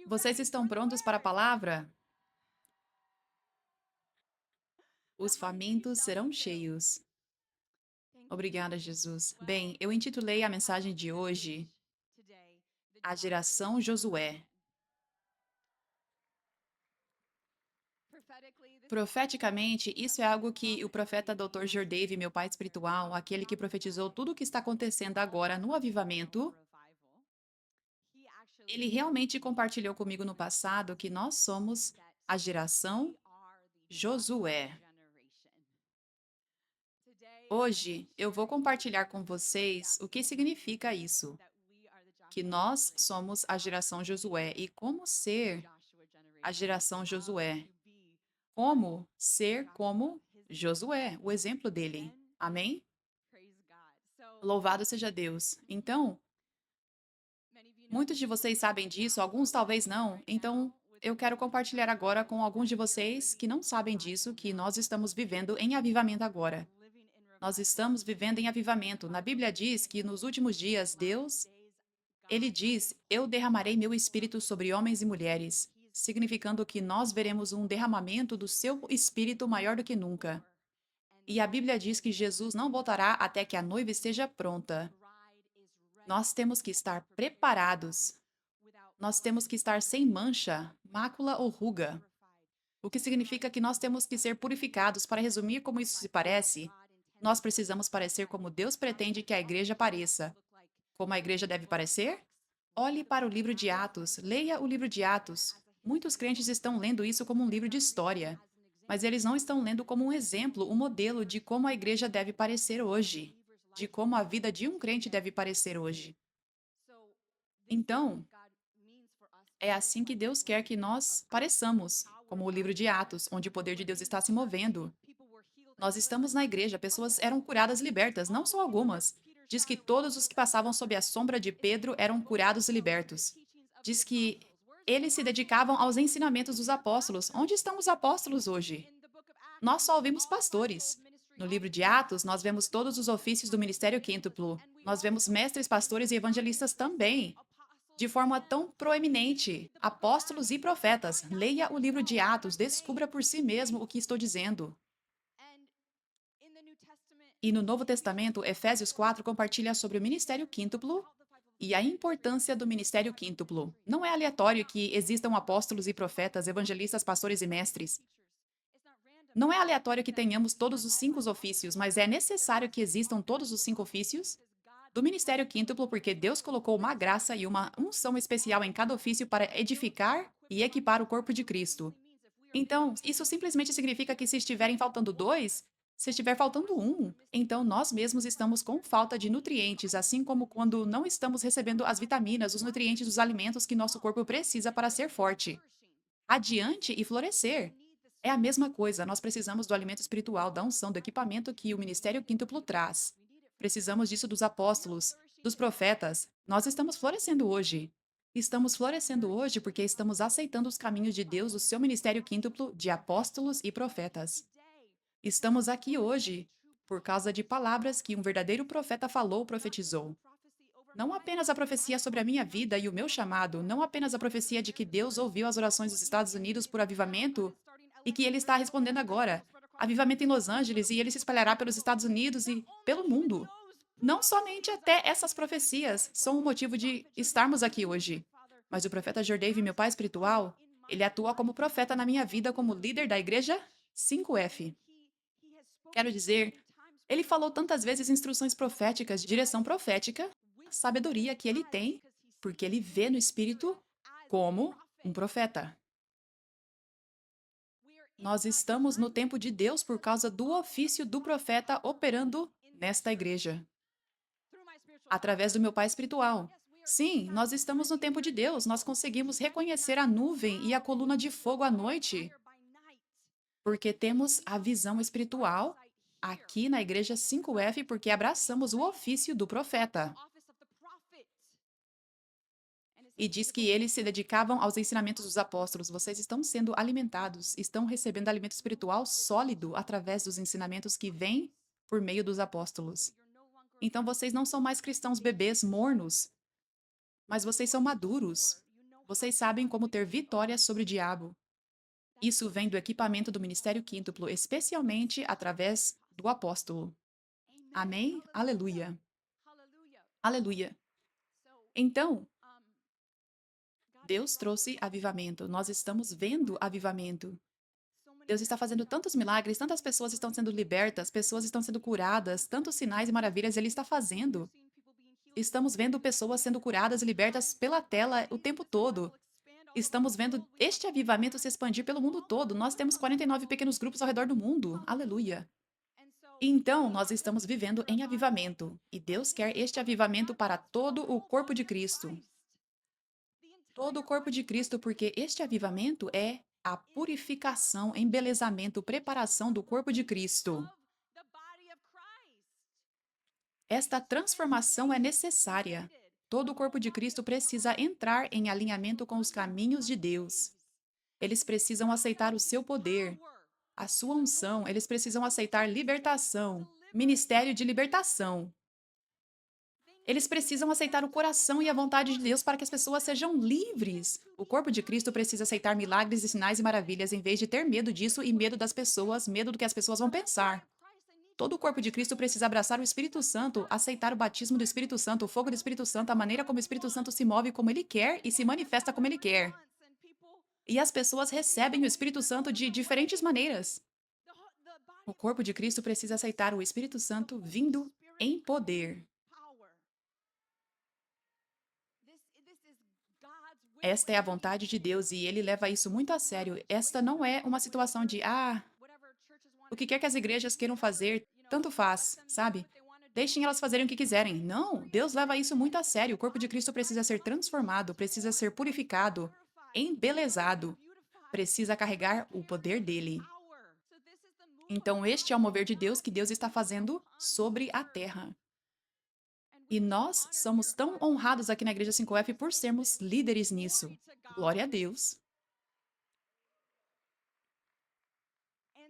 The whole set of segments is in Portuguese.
Vocês estão prontos para a palavra? Os famintos serão cheios. Obrigada, Jesus. Bem, eu intitulei a mensagem de hoje A Geração Josué. Profeticamente, isso é algo que o profeta Dr. Jordave, meu pai espiritual, aquele que profetizou tudo o que está acontecendo agora no avivamento, ele realmente compartilhou comigo no passado que nós somos a geração Josué. Hoje, eu vou compartilhar com vocês o que significa isso, que nós somos a geração Josué e como ser a geração Josué. Como ser como Josué, o exemplo dele. Amém? Louvado seja Deus. Então, muitos de vocês sabem disso, alguns talvez não. Então, eu quero compartilhar agora com alguns de vocês que não sabem disso, que nós estamos vivendo em avivamento agora. Nós estamos vivendo em avivamento. Na Bíblia diz que nos últimos dias, Deus, ele diz: Eu derramarei meu espírito sobre homens e mulheres, significando que nós veremos um derramamento do seu espírito maior do que nunca. E a Bíblia diz que Jesus não voltará até que a noiva esteja pronta. Nós temos que estar preparados. Nós temos que estar sem mancha, mácula ou ruga. O que significa que nós temos que ser purificados. Para resumir como isso se parece, nós precisamos parecer como Deus pretende que a igreja pareça. Como a igreja deve parecer? Olhe para o livro de Atos, leia o livro de Atos. Muitos crentes estão lendo isso como um livro de história, mas eles não estão lendo como um exemplo, um modelo de como a igreja deve parecer hoje, de como a vida de um crente deve parecer hoje. Então, é assim que Deus quer que nós pareçamos, como o livro de Atos, onde o poder de Deus está se movendo. Nós estamos na igreja, pessoas eram curadas e libertas, não só algumas. Diz que todos os que passavam sob a sombra de Pedro eram curados e libertos. Diz que eles se dedicavam aos ensinamentos dos apóstolos. Onde estão os apóstolos hoje? Nós só ouvimos pastores. No livro de Atos, nós vemos todos os ofícios do ministério quíntuplo. Nós vemos mestres, pastores e evangelistas também, de forma tão proeminente. Apóstolos e profetas. Leia o livro de Atos, descubra por si mesmo o que estou dizendo. E no Novo Testamento, Efésios 4 compartilha sobre o ministério quíntuplo e a importância do ministério quíntuplo. Não é aleatório que existam apóstolos e profetas, evangelistas, pastores e mestres. Não é aleatório que tenhamos todos os cinco ofícios, mas é necessário que existam todos os cinco ofícios do ministério quíntuplo, porque Deus colocou uma graça e uma unção especial em cada ofício para edificar e equipar o corpo de Cristo. Então, isso simplesmente significa que se estiverem faltando dois, se estiver faltando um, então nós mesmos estamos com falta de nutrientes, assim como quando não estamos recebendo as vitaminas, os nutrientes dos alimentos que nosso corpo precisa para ser forte, adiante e florescer. É a mesma coisa, nós precisamos do alimento espiritual, da unção, do equipamento que o ministério quíntuplo traz. Precisamos disso dos apóstolos, dos profetas. Nós estamos florescendo hoje. Estamos florescendo hoje porque estamos aceitando os caminhos de Deus, o seu ministério quíntuplo de apóstolos e profetas. Estamos aqui hoje por causa de palavras que um verdadeiro profeta falou, profetizou. Não apenas a profecia sobre a minha vida e o meu chamado, não apenas a profecia de que Deus ouviu as orações dos Estados Unidos por avivamento e que ele está respondendo agora. Avivamento em Los Angeles e ele se espalhará pelos Estados Unidos e pelo mundo. Não somente até essas profecias são o motivo de estarmos aqui hoje, mas o profeta Jordave, meu pai espiritual, ele atua como profeta na minha vida como líder da igreja 5F. Quero dizer, ele falou tantas vezes instruções proféticas, direção profética, sabedoria que ele tem, porque ele vê no espírito como um profeta. Nós estamos no tempo de Deus por causa do ofício do profeta operando nesta igreja, através do meu pai espiritual. Sim, nós estamos no tempo de Deus. Nós conseguimos reconhecer a nuvem e a coluna de fogo à noite, porque temos a visão espiritual aqui na igreja 5F, porque abraçamos o ofício do profeta. E diz que eles se dedicavam aos ensinamentos dos apóstolos. Vocês estão sendo alimentados, estão recebendo alimento espiritual sólido através dos ensinamentos que vêm por meio dos apóstolos. Então vocês não são mais cristãos bebês mornos, mas vocês são maduros. Vocês sabem como ter vitória sobre o diabo. Isso vem do equipamento do ministério quíntuplo, especialmente através do apóstolo. Amém? Aleluia. Aleluia. Então, Deus trouxe avivamento. Nós estamos vendo avivamento. Deus está fazendo tantos milagres, tantas pessoas estão sendo libertas, pessoas estão sendo curadas, tantos sinais e maravilhas Ele está fazendo. Estamos vendo pessoas sendo curadas e libertas pela tela o tempo todo. Estamos vendo este avivamento se expandir pelo mundo todo. Nós temos 49 pequenos grupos ao redor do mundo. Aleluia. Então, nós estamos vivendo em avivamento. E Deus quer este avivamento para todo o corpo de Cristo. Todo o corpo de Cristo, porque este avivamento é a purificação, embelezamento, preparação do corpo de Cristo. Esta transformação é necessária. Todo o corpo de Cristo precisa entrar em alinhamento com os caminhos de Deus. Eles precisam aceitar o seu poder, a sua unção, eles precisam aceitar libertação, ministério de libertação. Eles precisam aceitar o coração e a vontade de Deus para que as pessoas sejam livres. O corpo de Cristo precisa aceitar milagres e sinais e maravilhas em vez de ter medo disso e medo das pessoas, medo do que as pessoas vão pensar. Todo o corpo de Cristo precisa abraçar o Espírito Santo, aceitar o batismo do Espírito Santo, o fogo do Espírito Santo, a maneira como o Espírito Santo se move como ele quer e se manifesta como ele quer. E as pessoas recebem o Espírito Santo de diferentes maneiras. O corpo de Cristo precisa aceitar o Espírito Santo vindo em poder. Esta é a vontade de Deus e ele leva isso muito a sério. Esta não é uma situação de, o que quer que as igrejas queiram fazer, tanto faz, sabe? Deixem elas fazerem o que quiserem. Não, Deus leva isso muito a sério. O corpo de Cristo precisa ser transformado, precisa ser purificado, embelezado, precisa carregar o poder dele. Então, este é o mover de Deus que Deus está fazendo sobre a terra. E nós somos tão honrados aqui na Igreja 5F por sermos líderes nisso. Glória a Deus.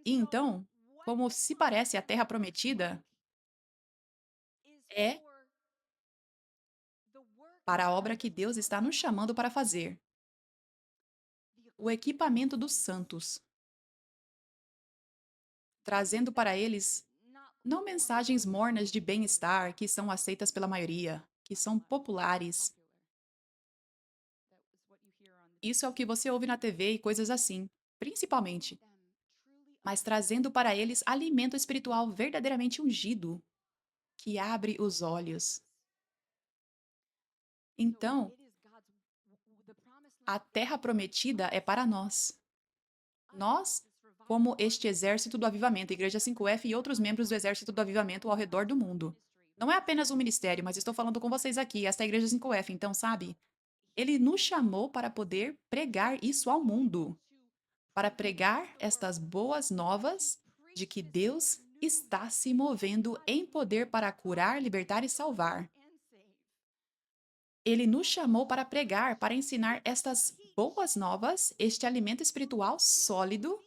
E então, como se parece a terra prometida, é para a obra que Deus está nos chamando para fazer. O equipamento dos santos, trazendo para eles não mensagens mornas de bem-estar que são aceitas pela maioria, que são populares. Isso é o que você ouve na TV e coisas assim, principalmente. Mas trazendo para eles alimento espiritual verdadeiramente ungido, que abre os olhos. Então, a terra prometida é para nós. Nós, como este exército do avivamento, Igreja 5F e outros membros do exército do avivamento ao redor do mundo. Não é apenas um ministério, mas estou falando com vocês aqui, esta é a Igreja 5F, então, sabe? Ele nos chamou para poder pregar isso ao mundo, para pregar estas boas novas de que Deus está se movendo em poder para curar, libertar e salvar. Ele nos chamou para pregar, para ensinar estas boas novas, este alimento espiritual sólido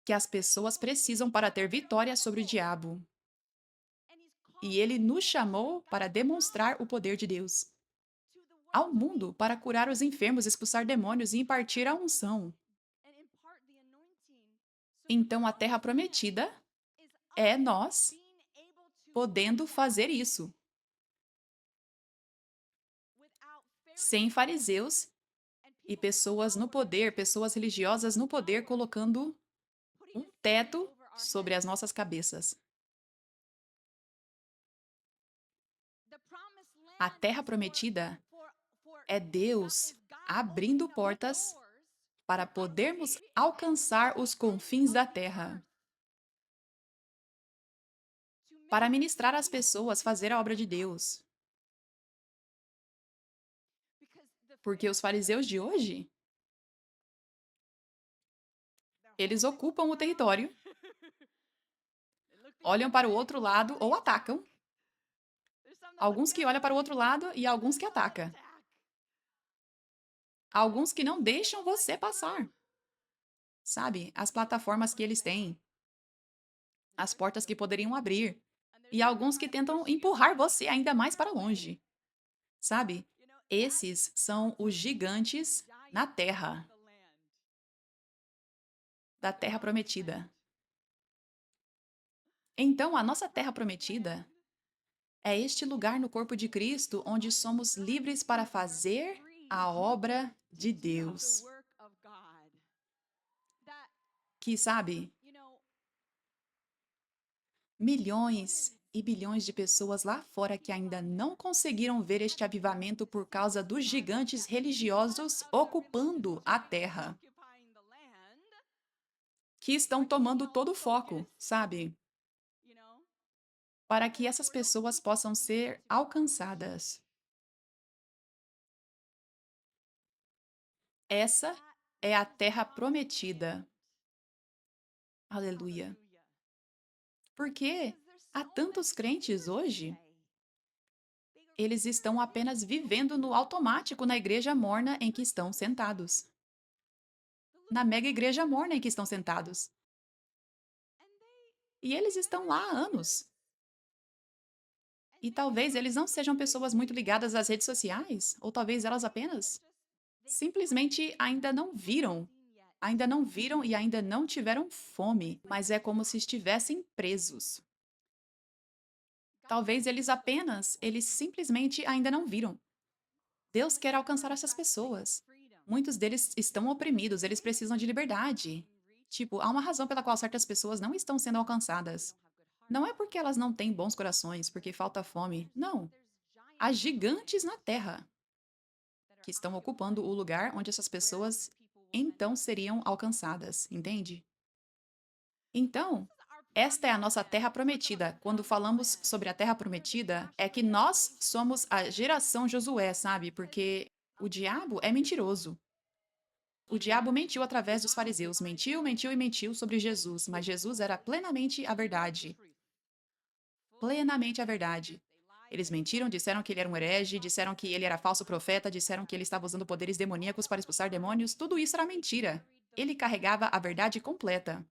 que as pessoas precisam para ter vitória sobre o diabo. E ele nos chamou para demonstrar o poder de Deus ao mundo, para curar os enfermos, expulsar demônios e impartir a unção. Então, a terra prometida é nós podendo fazer isso, sem fariseus e pessoas no poder, pessoas religiosas no poder, colocando um teto sobre as nossas cabeças. A terra prometida é Deus abrindo portas para podermos alcançar os confins da terra. Para ministrar às pessoas, fazer a obra de Deus. Porque os fariseus de hoje, eles ocupam o território, olham para o outro lado ou atacam. Alguns que olham para o outro lado e alguns que atacam. Alguns que não deixam você passar. Sabe, as plataformas que eles têm, as portas que poderiam abrir, e alguns que tentam empurrar você ainda mais para longe. Sabe? Esses são os gigantes na terra, da terra prometida. Então, a nossa terra prometida é este lugar no corpo de Cristo onde somos livres para fazer a obra de Deus. Que, sabe, milhões e bilhões de pessoas lá fora que ainda não conseguiram ver este avivamento por causa dos gigantes religiosos ocupando a terra, que estão tomando todo o foco, sabe? Para que essas pessoas possam ser alcançadas. Essa é a terra prometida. Aleluia. Porque há tantos crentes hoje, eles estão apenas vivendo no automático na igreja morna em que estão sentados. Na mega igreja morna em que estão sentados. E eles estão lá há anos. E talvez eles não sejam pessoas muito ligadas às redes sociais, ou talvez elas apenas simplesmente ainda não viram e ainda não tiveram fome, mas é como se estivessem presos. Talvez eles simplesmente ainda não viram. Deus quer alcançar essas pessoas. Muitos deles estão oprimidos, eles precisam de liberdade. Tipo, há uma razão pela qual certas pessoas não estão sendo alcançadas. Não é porque elas não têm bons corações, porque falta fome. Não. Há gigantes na terra que estão ocupando o lugar onde essas pessoas então seriam alcançadas, entende? Então, esta é a nossa terra prometida. Quando falamos sobre a terra prometida, é que nós somos a geração Josué, sabe? Porque o diabo é mentiroso. O diabo mentiu através dos fariseus, mentiu, mentiu e mentiu sobre Jesus, mas Jesus era plenamente a verdade. Plenamente a verdade. Eles mentiram, disseram que ele era um herege, disseram que ele era falso profeta, disseram que ele estava usando poderes demoníacos para expulsar demônios. Tudo isso era mentira. Ele carregava a verdade completa.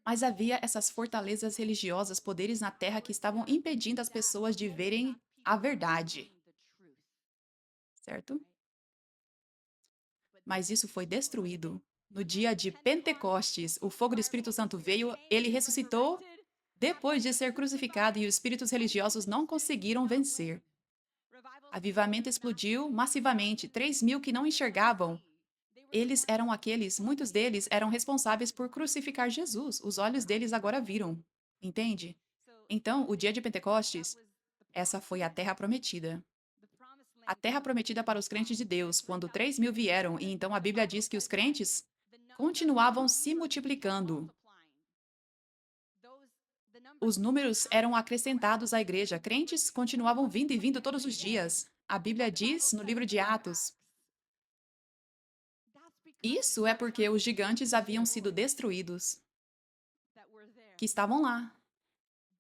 Mas havia essas fortalezas religiosas, poderes na terra que estavam impedindo as pessoas de verem a verdade, certo? Mas isso foi destruído. No dia de Pentecostes, o fogo do Espírito Santo veio, ele ressuscitou depois de ser crucificado e os espíritos religiosos não conseguiram vencer. Avivamento explodiu massivamente, 3.000 que não enxergavam. Eles eram aqueles, muitos deles eram responsáveis por crucificar Jesus. Os olhos deles agora viram. Entende? Então, o dia de Pentecostes, essa foi a terra prometida. A terra prometida para os crentes de Deus, quando 3.000 vieram, e então a Bíblia diz que os crentes continuavam se multiplicando. Os números eram acrescentados à igreja. Crentes continuavam vindo e vindo todos os dias. A Bíblia diz no livro de Atos. Isso é porque os gigantes haviam sido destruídos, que estavam lá,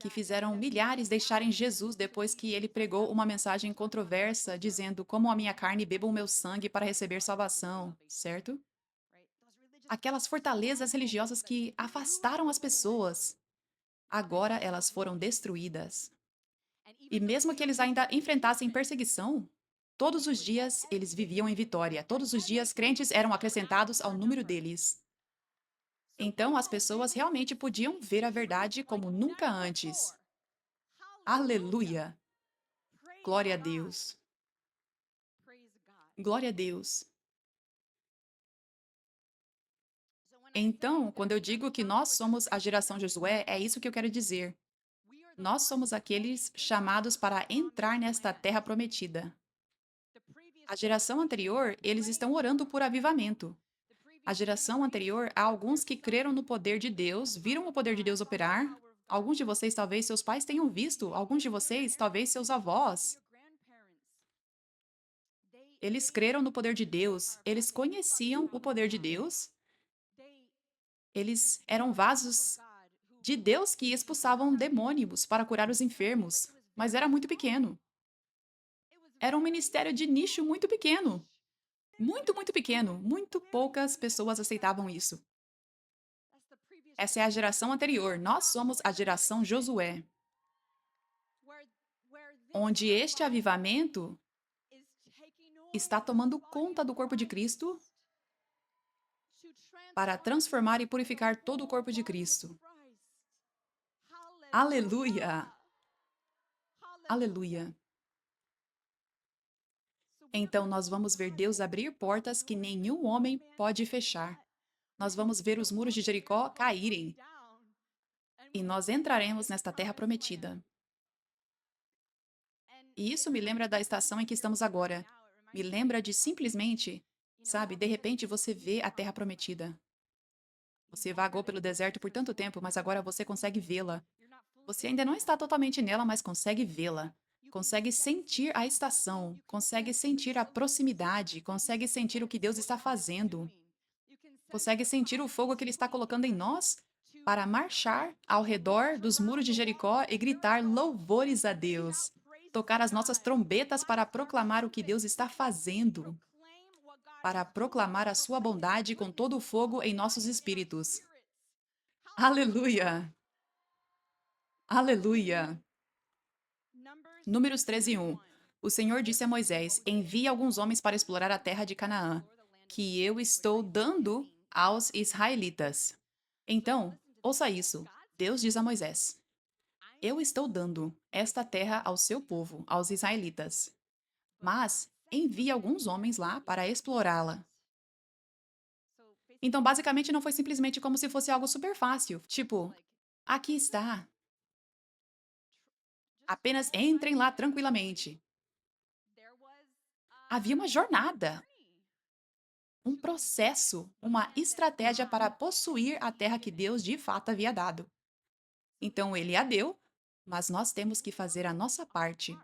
que fizeram milhares deixarem Jesus depois que ele pregou uma mensagem controversa, dizendo: Comam a minha carne e bebam o meu sangue para receber salvação, certo? Aquelas fortalezas religiosas que afastaram as pessoas, agora elas foram destruídas. E mesmo que eles ainda enfrentassem perseguição, todos os dias eles viviam em vitória. Todos os dias crentes eram acrescentados ao número deles. Então as pessoas realmente podiam ver a verdade como nunca antes. Aleluia! Glória a Deus. Glória a Deus. Então, quando eu digo que nós somos a geração Josué, é isso que eu quero dizer. Nós somos aqueles chamados para entrar nesta terra prometida. A geração anterior, eles estão orando por avivamento. A geração anterior, há alguns que creram no poder de Deus, viram o poder de Deus operar. Alguns de vocês, talvez seus pais tenham visto, alguns de vocês, talvez seus avós. Eles creram no poder de Deus, eles conheciam o poder de Deus, eles eram vasos de Deus que expulsavam demônios para curar os enfermos, mas era muito pequeno. Era um ministério de nicho muito pequeno. Muito, muito pequeno. Muito poucas pessoas aceitavam isso. Essa é a geração anterior. Nós somos a geração Josué. onde este avivamento está tomando conta do corpo de Cristo para transformar e purificar todo o corpo de Cristo. Aleluia! Aleluia! Então nós vamos ver Deus abrir portas que nenhum homem pode fechar. Nós vamos ver os muros de Jericó caírem e nós entraremos nesta terra prometida. E isso me lembra da estação em que estamos agora. Me lembra de simplesmente, sabe, de repente você vê a terra prometida. Você vagou pelo deserto por tanto tempo, mas agora você consegue vê-la. Você ainda não está totalmente nela, mas consegue vê-la. Consegue sentir a estação, consegue sentir a proximidade, consegue sentir o que Deus está fazendo. Consegue sentir o fogo que Ele está colocando em nós para marchar ao redor dos muros de Jericó e gritar louvores a Deus. Tocar as nossas trombetas para proclamar o que Deus está fazendo. Para proclamar a sua bondade com todo o fogo em nossos espíritos. Aleluia! Aleluia! Números 13:1. O Senhor disse a Moisés: Envie alguns homens para explorar a terra de Canaã, que eu estou dando aos israelitas. Então, ouça isso. Deus diz a Moisés: Eu estou dando esta terra ao seu povo, aos israelitas. Mas envie alguns homens lá para explorá-la. Então, basicamente, não foi simplesmente como se fosse algo super fácil. Tipo, aqui está. Apenas entrem lá tranquilamente. Havia uma jornada, um processo, uma estratégia para possuir a terra que Deus de fato havia dado. Então, ele a deu, mas nós temos que fazer a nossa parte.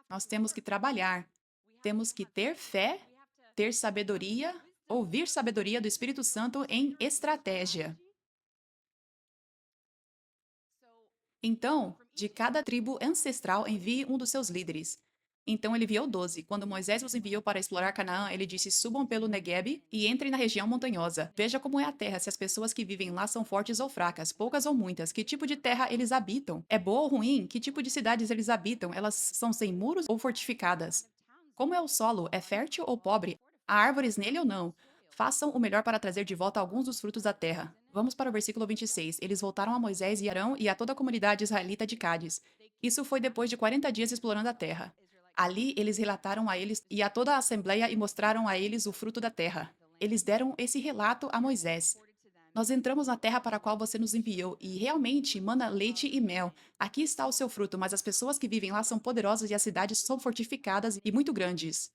Nós temos que trabalhar. Temos que ter fé, ter sabedoria, ouvir sabedoria do Espírito Santo em estratégia. Então, de cada tribo ancestral envie um dos seus líderes. Então ele enviou 12. Quando Moisés os enviou para explorar Canaã, ele disse: Subam pelo Neguebe e entrem na região montanhosa. Veja como é a terra, se as pessoas que vivem lá são fortes ou fracas, poucas ou muitas, que tipo de terra eles habitam. É boa ou ruim? Que tipo de cidades eles habitam? Elas são sem muros ou fortificadas? Como é o solo? É fértil ou pobre? Há árvores nele ou não? Façam o melhor para trazer de volta alguns dos frutos da terra. Vamos para o versículo 26. Eles voltaram a Moisés e Arão e a toda a comunidade israelita de Cádiz. Isso foi depois de 40 dias explorando a terra. Ali eles relataram a eles e a toda a assembleia e mostraram a eles o fruto da terra. Eles deram esse relato a Moisés. Nós entramos na terra para a qual você nos enviou, e realmente mana leite e mel. Aqui está o seu fruto, mas as pessoas que vivem lá são poderosas e as cidades são fortificadas e muito grandes.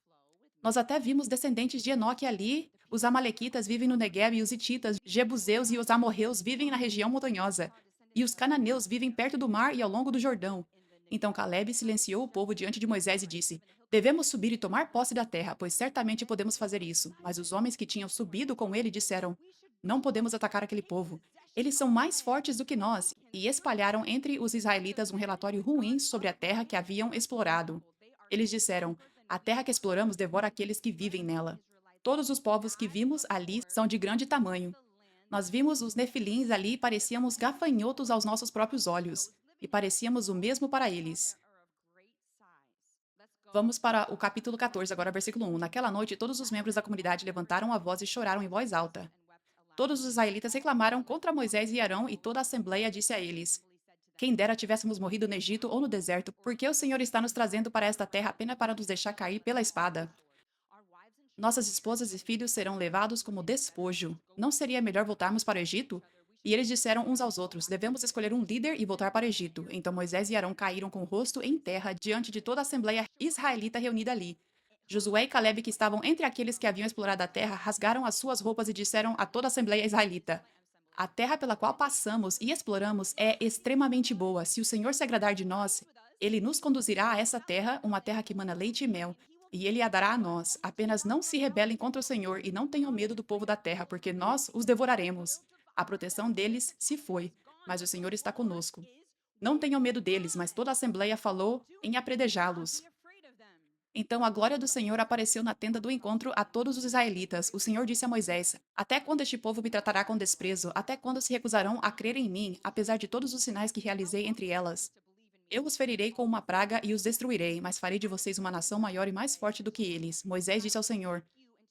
Nós até vimos descendentes de Enoque ali. Os amalequitas vivem no Negueb e os hititas, jebuseus e os amorreus vivem na região montanhosa. E os cananeus vivem perto do mar e ao longo do Jordão. Então Caleb silenciou o povo diante de Moisés e disse: Devemos subir e tomar posse da terra, pois certamente podemos fazer isso. Mas os homens que tinham subido com ele disseram: Não podemos atacar aquele povo. Eles são mais fortes do que nós. E espalharam entre os israelitas um relatório ruim sobre a terra que haviam explorado. Eles disseram: A terra que exploramos devora aqueles que vivem nela. Todos os povos que vimos ali são de grande tamanho. Nós vimos os nefilins ali e parecíamos gafanhotos aos nossos próprios olhos, e parecíamos o mesmo para eles. Vamos para o capítulo 14, agora versículo 1. Naquela noite, todos os membros da comunidade levantaram a voz e choraram em voz alta. Todos os israelitas reclamaram contra Moisés e Arão, e toda a assembleia disse a eles: Quem dera tivéssemos morrido no Egito ou no deserto, porque o Senhor está nos trazendo para esta terra apenas para nos deixar cair pela espada. Nossas esposas e filhos serão levados como despojo. Não seria melhor voltarmos para o Egito? E eles disseram uns aos outros: Devemos escolher um líder e voltar para o Egito. Então Moisés e Arão caíram com o rosto em terra diante de toda a assembleia israelita reunida ali. Josué e Caleb, que estavam entre aqueles que haviam explorado a terra, rasgaram as suas roupas e disseram a toda a assembleia israelita: A terra pela qual passamos e exploramos é extremamente boa. Se o Senhor se agradar de nós, ele nos conduzirá a essa terra, uma terra que mana leite e mel, e ele a dará a nós. Apenas não se rebelem contra o Senhor e não tenham medo do povo da terra, porque nós os devoraremos. A proteção deles se foi, mas o Senhor está conosco. Não tenham medo deles, mas toda a assembleia falou em apredejá-los. Então a glória do Senhor apareceu na tenda do encontro a todos os israelitas. O Senhor disse a Moisés: Até quando este povo me tratará com desprezo? Até quando se recusarão a crer em mim, apesar de todos os sinais que realizei entre elas? Eu os ferirei com uma praga e os destruirei, mas farei de vocês uma nação maior e mais forte do que eles. Moisés disse ao Senhor: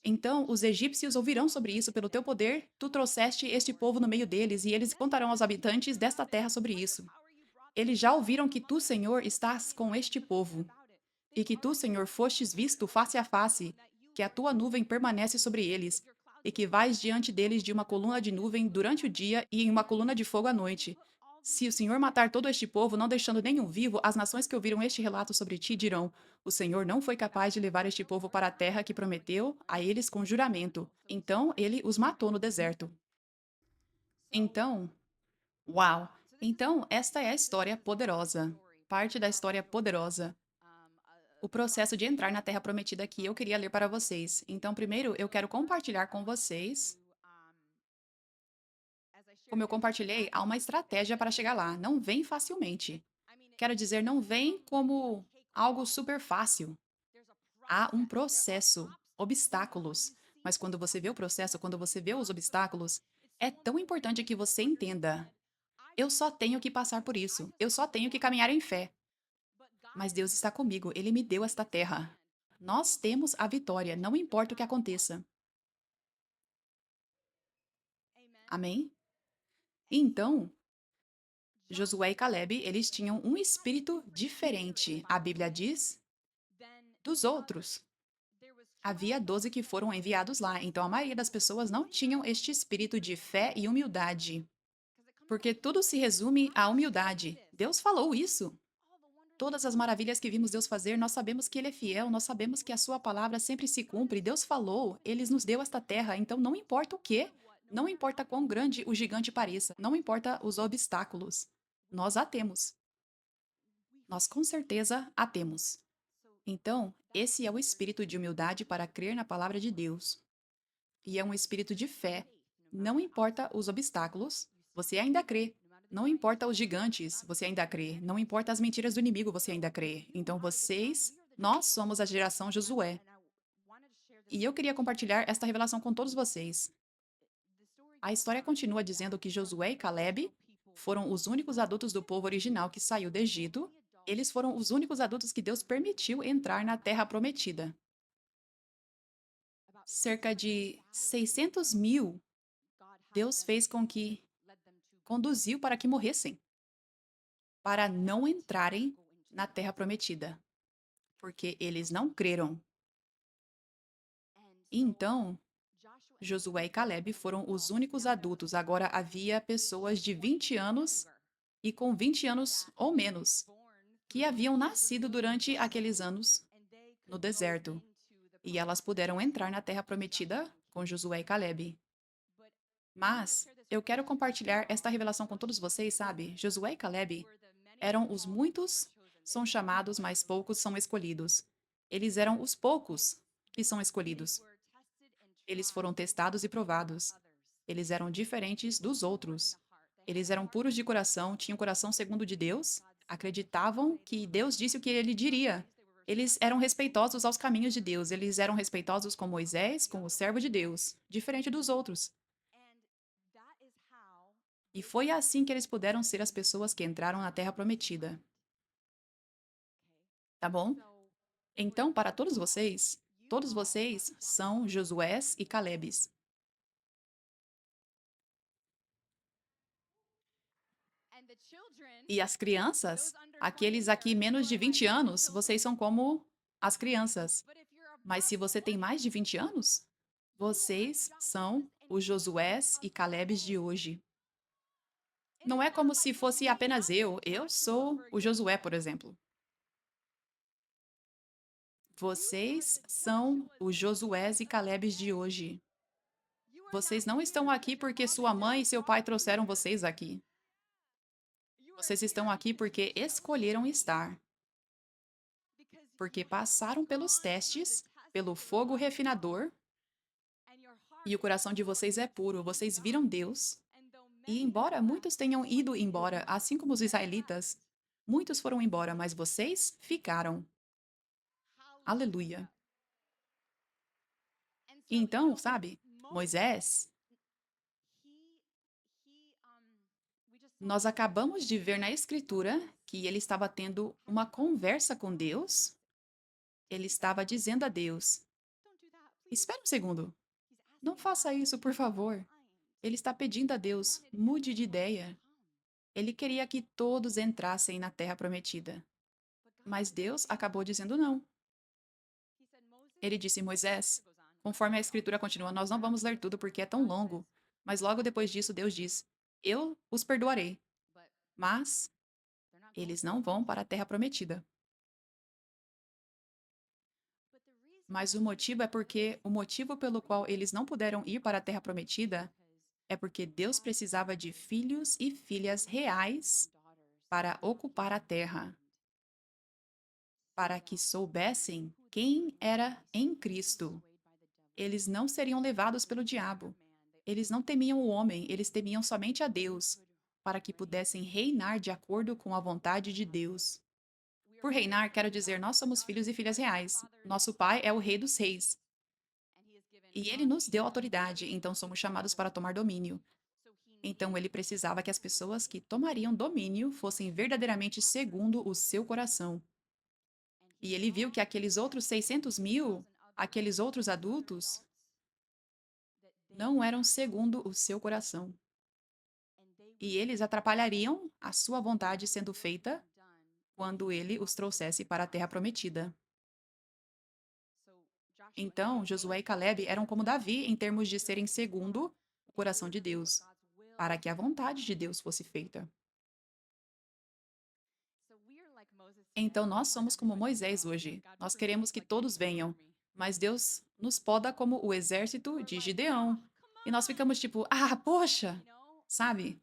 Então os egípcios ouvirão sobre isso pelo teu poder. Tu trouxeste este povo no meio deles, e eles contarão aos habitantes desta terra sobre isso. Eles já ouviram que tu, Senhor, estás com este povo, e que tu, Senhor, fostes visto face a face, que a tua nuvem permanece sobre eles, e que vais diante deles de uma coluna de nuvem durante o dia e em uma coluna de fogo à noite. Se o Senhor matar todo este povo, não deixando nenhum vivo, as nações que ouviram este relato sobre ti dirão: O Senhor não foi capaz de levar este povo para a terra que prometeu a eles com juramento. Então ele os matou no deserto. Então, uau! Então, esta é a história poderosa. Parte da história poderosa. O processo de entrar na Terra Prometida que eu queria ler para vocês. Então, primeiro, eu quero compartilhar com vocês. Como eu compartilhei, há uma estratégia para chegar lá. Não vem facilmente. Quero dizer, não vem como algo super fácil. Há um processo, obstáculos. Mas quando você vê o processo, quando você vê os obstáculos, é tão importante que você entenda. Eu só tenho que passar por isso. Eu só tenho que caminhar em fé. Mas Deus está comigo. Ele me deu esta terra. Nós temos a vitória, não importa o que aconteça. Amém? Então, Josué e Caleb, eles tinham um espírito diferente, a Bíblia diz, dos outros. Havia 12 que foram enviados lá, então a maioria das pessoas não tinham este espírito de fé e humildade. Porque tudo se resume à humildade. Deus falou isso. Todas as maravilhas que vimos Deus fazer, nós sabemos que Ele é fiel, nós sabemos que a Sua palavra sempre se cumpre. Deus falou, Ele nos deu esta terra, então não importa o quê, não importa quão grande o gigante pareça, não importa os obstáculos, nós a temos. Nós com certeza a temos. Então, esse é o espírito de humildade para crer na palavra de Deus. E é um espírito de fé. Não importa os obstáculos, você ainda crê. Não importa os gigantes, você ainda crê. Não importa as mentiras do inimigo, você ainda crê. Então nós somos a geração Josué. E eu queria compartilhar esta revelação com todos vocês. A história continua dizendo que Josué e Caleb foram os únicos adultos do povo original que saiu do Egito. Eles foram os únicos adultos que Deus permitiu entrar na Terra Prometida. Cerca de 600 mil, Deus fez com que conduziu para que morressem, para não entrarem na Terra Prometida, porque eles não creram. E então, Josué e Caleb foram os únicos adultos. Agora havia pessoas de 20 anos e com 20 anos ou menos que haviam nascido durante aqueles anos no deserto. E elas puderam entrar na Terra Prometida com Josué e Caleb. Mas eu quero compartilhar esta revelação com todos vocês, sabe? Josué e Caleb eram os muitos são chamados, mas poucos são escolhidos. Eles eram os poucos que são escolhidos. Eles foram testados e provados. Eles eram diferentes dos outros. Eles eram puros de coração, tinham coração segundo o de Deus, acreditavam que Deus disse o que ele diria. Eles eram respeitosos aos caminhos de Deus, eles eram respeitosos com Moisés, com o servo de Deus, diferente dos outros. E foi assim que eles puderam ser as pessoas que entraram na Terra Prometida. Tá bom? Então, para todos vocês são Josués e Calebes. E as crianças, aqueles aqui menos de 20 anos, vocês são como as crianças. Mas se você tem mais de 20 anos, vocês são os Josués e Calebes de hoje. Não é como se fosse apenas eu sou o Josué, por exemplo. Vocês são os Josués e Calebes de hoje. Vocês não estão aqui porque sua mãe e seu pai trouxeram vocês aqui. Vocês estão aqui porque escolheram estar. Porque passaram pelos testes, pelo fogo refinador, e o coração de vocês é puro. Vocês viram Deus. E embora muitos tenham ido embora, assim como os israelitas, muitos foram embora, mas vocês ficaram. Aleluia. E então, sabe, Moisés, Nós acabamos de ver na Escritura que ele estava tendo uma conversa com Deus. Ele estava dizendo a Deus: Espera um segundo, não faça isso, por favor. Ele está pedindo a Deus: mude de ideia. Ele queria que todos entrassem na Terra Prometida. Mas Deus acabou dizendo não. Ele disse: Moisés, conforme a Escritura continua, nós não vamos ler tudo porque é tão longo. Mas logo depois disso, Deus diz: Eu os perdoarei, mas eles não vão para a Terra Prometida. Mas o motivo pelo qual eles não puderam ir para a Terra Prometida é porque Deus precisava de filhos e filhas reais para ocupar a terra, para que soubessem quem era em Cristo. Eles não seriam levados pelo diabo. Eles não temiam o homem, eles temiam somente a Deus, para que pudessem reinar de acordo com a vontade de Deus. Por reinar, quero dizer, nós somos filhos e filhas reais. Nosso pai é o rei dos reis. E ele nos deu autoridade, então somos chamados para tomar domínio. Então ele precisava que as pessoas que tomariam domínio fossem verdadeiramente segundo o seu coração. E ele viu que aqueles outros 600 mil, aqueles outros adultos, não eram segundo o seu coração. E eles atrapalhariam a sua vontade sendo feita quando ele os trouxesse para a terra prometida. Então, Josué e Caleb eram como Davi em termos de serem segundo o coração de Deus, para que a vontade de Deus fosse feita. Então, nós somos como Moisés hoje. Nós queremos que todos venham, mas Deus nos poda como o exército de Gideão. E nós ficamos tipo, poxa, sabe?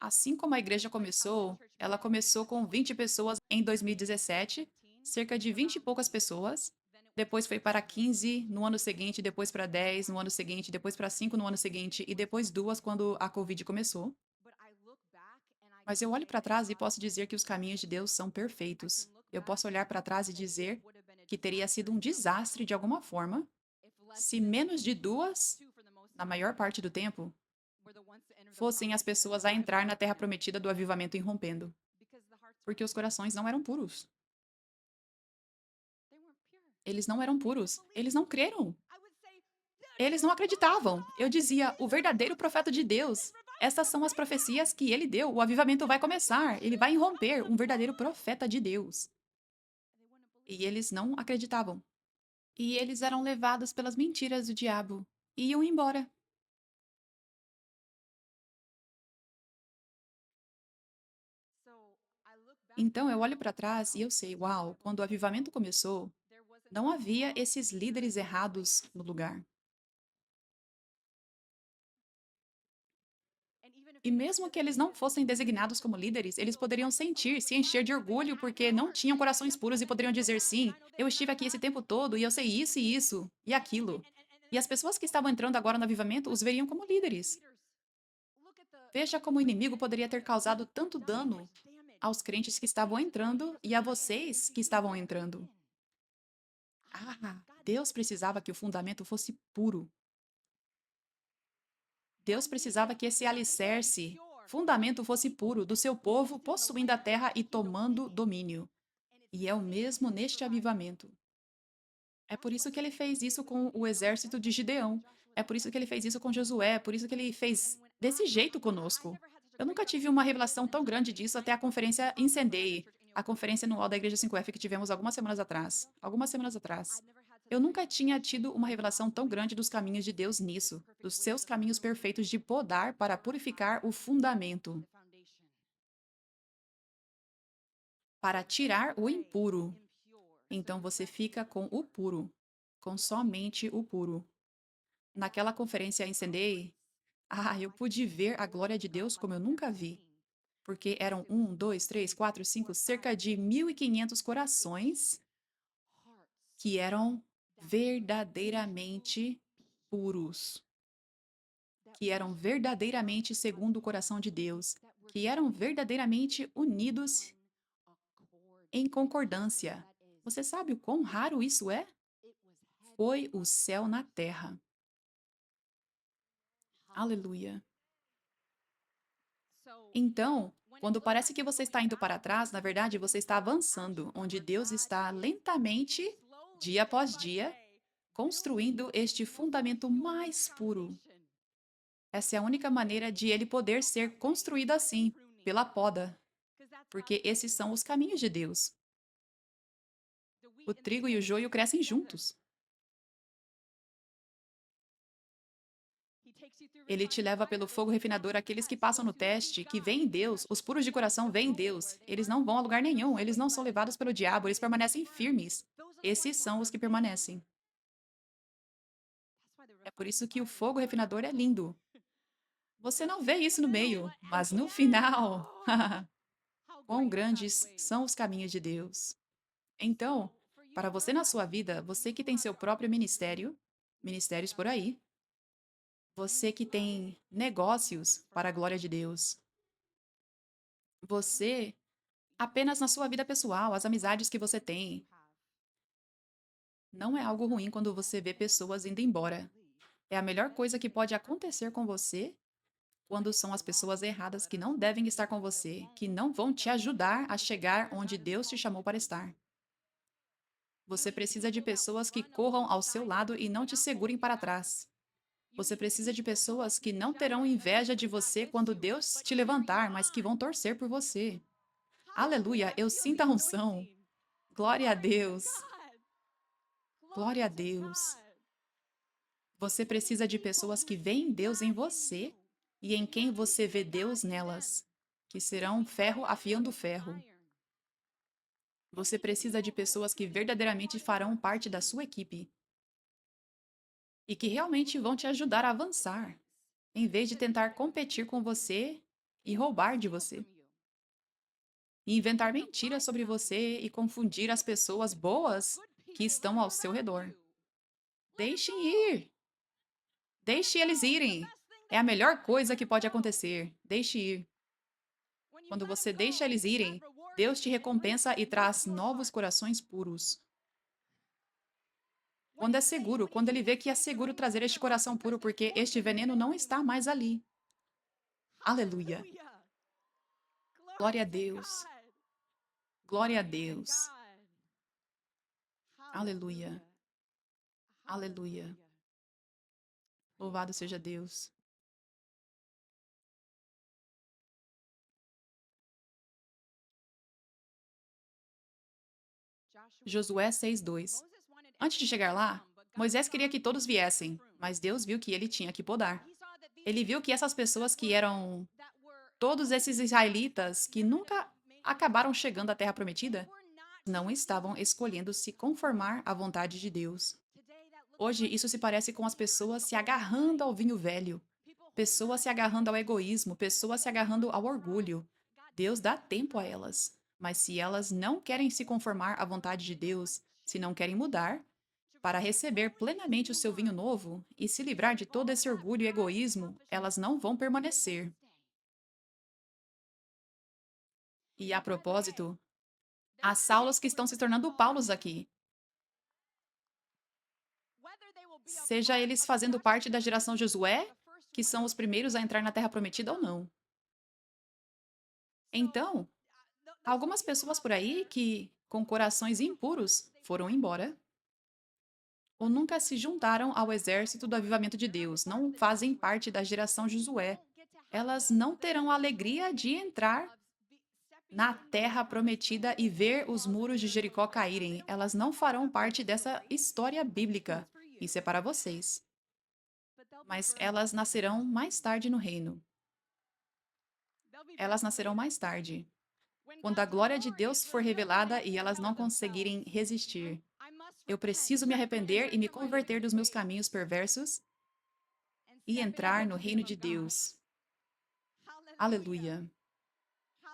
Assim como a igreja começou, ela começou com 20 pessoas em 2017, cerca de 20 e poucas pessoas. Depois foi para 15 no ano seguinte, depois para 10 no ano seguinte, depois para 5 no ano seguinte e depois 2 quando a Covid começou. Mas eu olho para trás e posso dizer que os caminhos de Deus são perfeitos. Eu posso olhar para trás e dizer que teria sido um desastre de alguma forma se menos de duas, na maior parte do tempo, fossem as pessoas a entrar na terra prometida do avivamento irrompendo. Porque os corações não eram puros. Eles não eram puros. Eles não creram. Eles não acreditavam. Eu dizia, o verdadeiro profeta de Deus. Essas são as profecias que ele deu. O avivamento vai começar. Ele vai irromper. Um verdadeiro profeta de Deus. E eles não acreditavam. E eles eram levados pelas mentiras do diabo. E iam embora. Então eu olho para trás e eu sei, uau, quando o avivamento começou, não havia esses líderes errados no lugar. E mesmo que eles não fossem designados como líderes, eles poderiam sentir, se encher de orgulho porque não tinham corações puros e poderiam dizer sim, eu estive aqui esse tempo todo e eu sei isso e isso e aquilo. E as pessoas que estavam entrando agora no avivamento os veriam como líderes. Veja como o inimigo poderia ter causado tanto dano aos crentes que estavam entrando e a vocês que estavam entrando. Deus precisava que o fundamento fosse puro. Deus precisava que esse alicerce, fundamento fosse puro, do seu povo possuindo a terra e tomando domínio. E é o mesmo neste avivamento. É por isso que ele fez isso com o exército de Gideão. É por isso que ele fez isso com Josué. É por isso que ele fez desse jeito conosco. Eu nunca tive uma revelação tão grande disso até a conferência Incendeie, a conferência anual da Igreja 5F que tivemos algumas semanas atrás. Algumas semanas atrás. Eu nunca tinha tido uma revelação tão grande dos caminhos de Deus nisso, dos seus caminhos perfeitos de podar para purificar o fundamento, para tirar o impuro. Então você fica com o puro, com somente o puro. Naquela conferência Incendiei, eu pude ver a glória de Deus como eu nunca vi. Porque eram 1, 2, 3, 4, 5, cerca de 1.500 corações que eram verdadeiramente puros, que eram verdadeiramente segundo o coração de Deus, que eram verdadeiramente unidos em concordância. Você sabe o quão raro isso é? Foi o céu na terra. Aleluia. Então, quando parece que você está indo para trás, na verdade você está avançando, onde Deus está lentamente, dia após dia, construindo este fundamento mais puro. Essa é a única maneira de ele poder ser construído assim, pela poda, porque esses são os caminhos de Deus. O trigo e o joio crescem juntos. Ele te leva pelo fogo refinador. Aqueles que passam no teste, que veem Deus, os puros de coração veem Deus. Eles não vão a lugar nenhum, eles não são levados pelo diabo, eles permanecem firmes. Esses são os que permanecem. É por isso que o fogo refinador é lindo. Você não vê isso no meio, mas no final, quão grandes são os caminhos de Deus. Então, para você na sua vida, você que tem seu próprio ministério, ministérios por aí, você que tem negócios para a glória de Deus, você apenas na sua vida pessoal, as amizades que você tem, não é algo ruim quando você vê pessoas indo embora. É a melhor coisa que pode acontecer com você quando são as pessoas erradas que não devem estar com você, que não vão te ajudar a chegar onde Deus te chamou para estar. Você precisa de pessoas que corram ao seu lado e não te segurem para trás. Você precisa de pessoas que não terão inveja de você quando Deus te levantar, mas que vão torcer por você. Aleluia, eu sinto a unção. Glória a Deus. Glória a Deus. Você precisa de pessoas que veem Deus em você e em quem você vê Deus nelas, que serão ferro afiando ferro. Você precisa de pessoas que verdadeiramente farão parte da sua equipe e que realmente vão te ajudar a avançar, em vez de tentar competir com você e roubar de você. E inventar mentiras sobre você e confundir as pessoas boas que estão ao seu redor. Deixe ir! Deixe eles irem! É a melhor coisa que pode acontecer. Deixe ir. Quando você deixa eles irem, Deus te recompensa e traz novos corações puros. Quando é seguro, quando ele vê que é seguro trazer este coração puro, porque este veneno não está mais ali. Aleluia. Glória a Deus. Glória a Deus. Aleluia. Aleluia. Louvado seja Deus. Josué 6:2. Antes de chegar lá, Moisés queria que todos viessem, mas Deus viu que ele tinha que podar. Ele viu que essas pessoas que eram todos esses israelitas que nunca acabaram chegando à Terra Prometida, não estavam escolhendo se conformar à vontade de Deus. Hoje, isso se parece com as pessoas se agarrando ao vinho velho, pessoas se agarrando ao egoísmo, pessoas se agarrando ao orgulho. Deus dá tempo a elas, mas se elas não querem se conformar à vontade de Deus, se não querem mudar, para receber plenamente o seu vinho novo e se livrar de todo esse orgulho e egoísmo, elas não vão permanecer. E a propósito, há Saulos que estão se tornando Paulos aqui. Seja eles fazendo parte da geração Josué, que são os primeiros a entrar na Terra Prometida ou não. Então, algumas pessoas por aí que, com corações impuros, foram embora ou nunca se juntaram ao exército do avivamento de Deus, não fazem parte da geração Josué. Elas não terão a alegria de entrar na terra prometida e ver os muros de Jericó caírem. Elas não farão parte dessa história bíblica. Isso é para vocês. Mas elas nascerão mais tarde no reino. Elas nascerão mais tarde, quando a glória de Deus for revelada e elas não conseguirem resistir. Eu preciso me arrepender e me converter dos meus caminhos perversos e entrar no reino de Deus. Aleluia.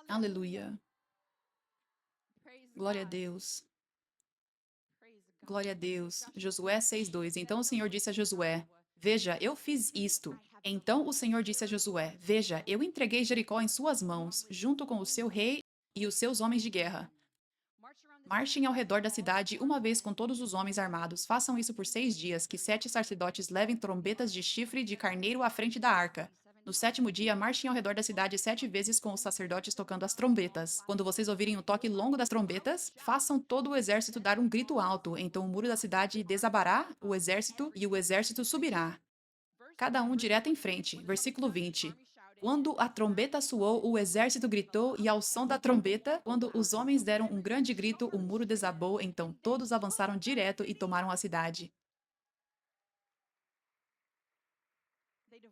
Aleluia. Glória a Deus. Glória a Deus. Josué 6:2. Então o Senhor disse a Josué: Veja, eu fiz isto. Então o Senhor disse a Josué: Veja, eu entreguei Jericó em suas mãos, junto com o seu rei e os seus homens de guerra. Marchem ao redor da cidade uma vez com todos os homens armados. Façam isso por 6 dias, que 7 sacerdotes levem trombetas de chifre de carneiro à frente da arca. No sétimo dia, marchem ao redor da cidade 7 vezes com os sacerdotes tocando as trombetas. Quando vocês ouvirem o toque longo das trombetas, façam todo o exército dar um grito alto. Então o muro da cidade desabará o exército e o exército subirá. Cada um direto em frente. Versículo 20. Quando a trombeta soou, o exército gritou, e ao som da trombeta, quando os homens deram um grande grito, o muro desabou, então todos avançaram direto e tomaram a cidade.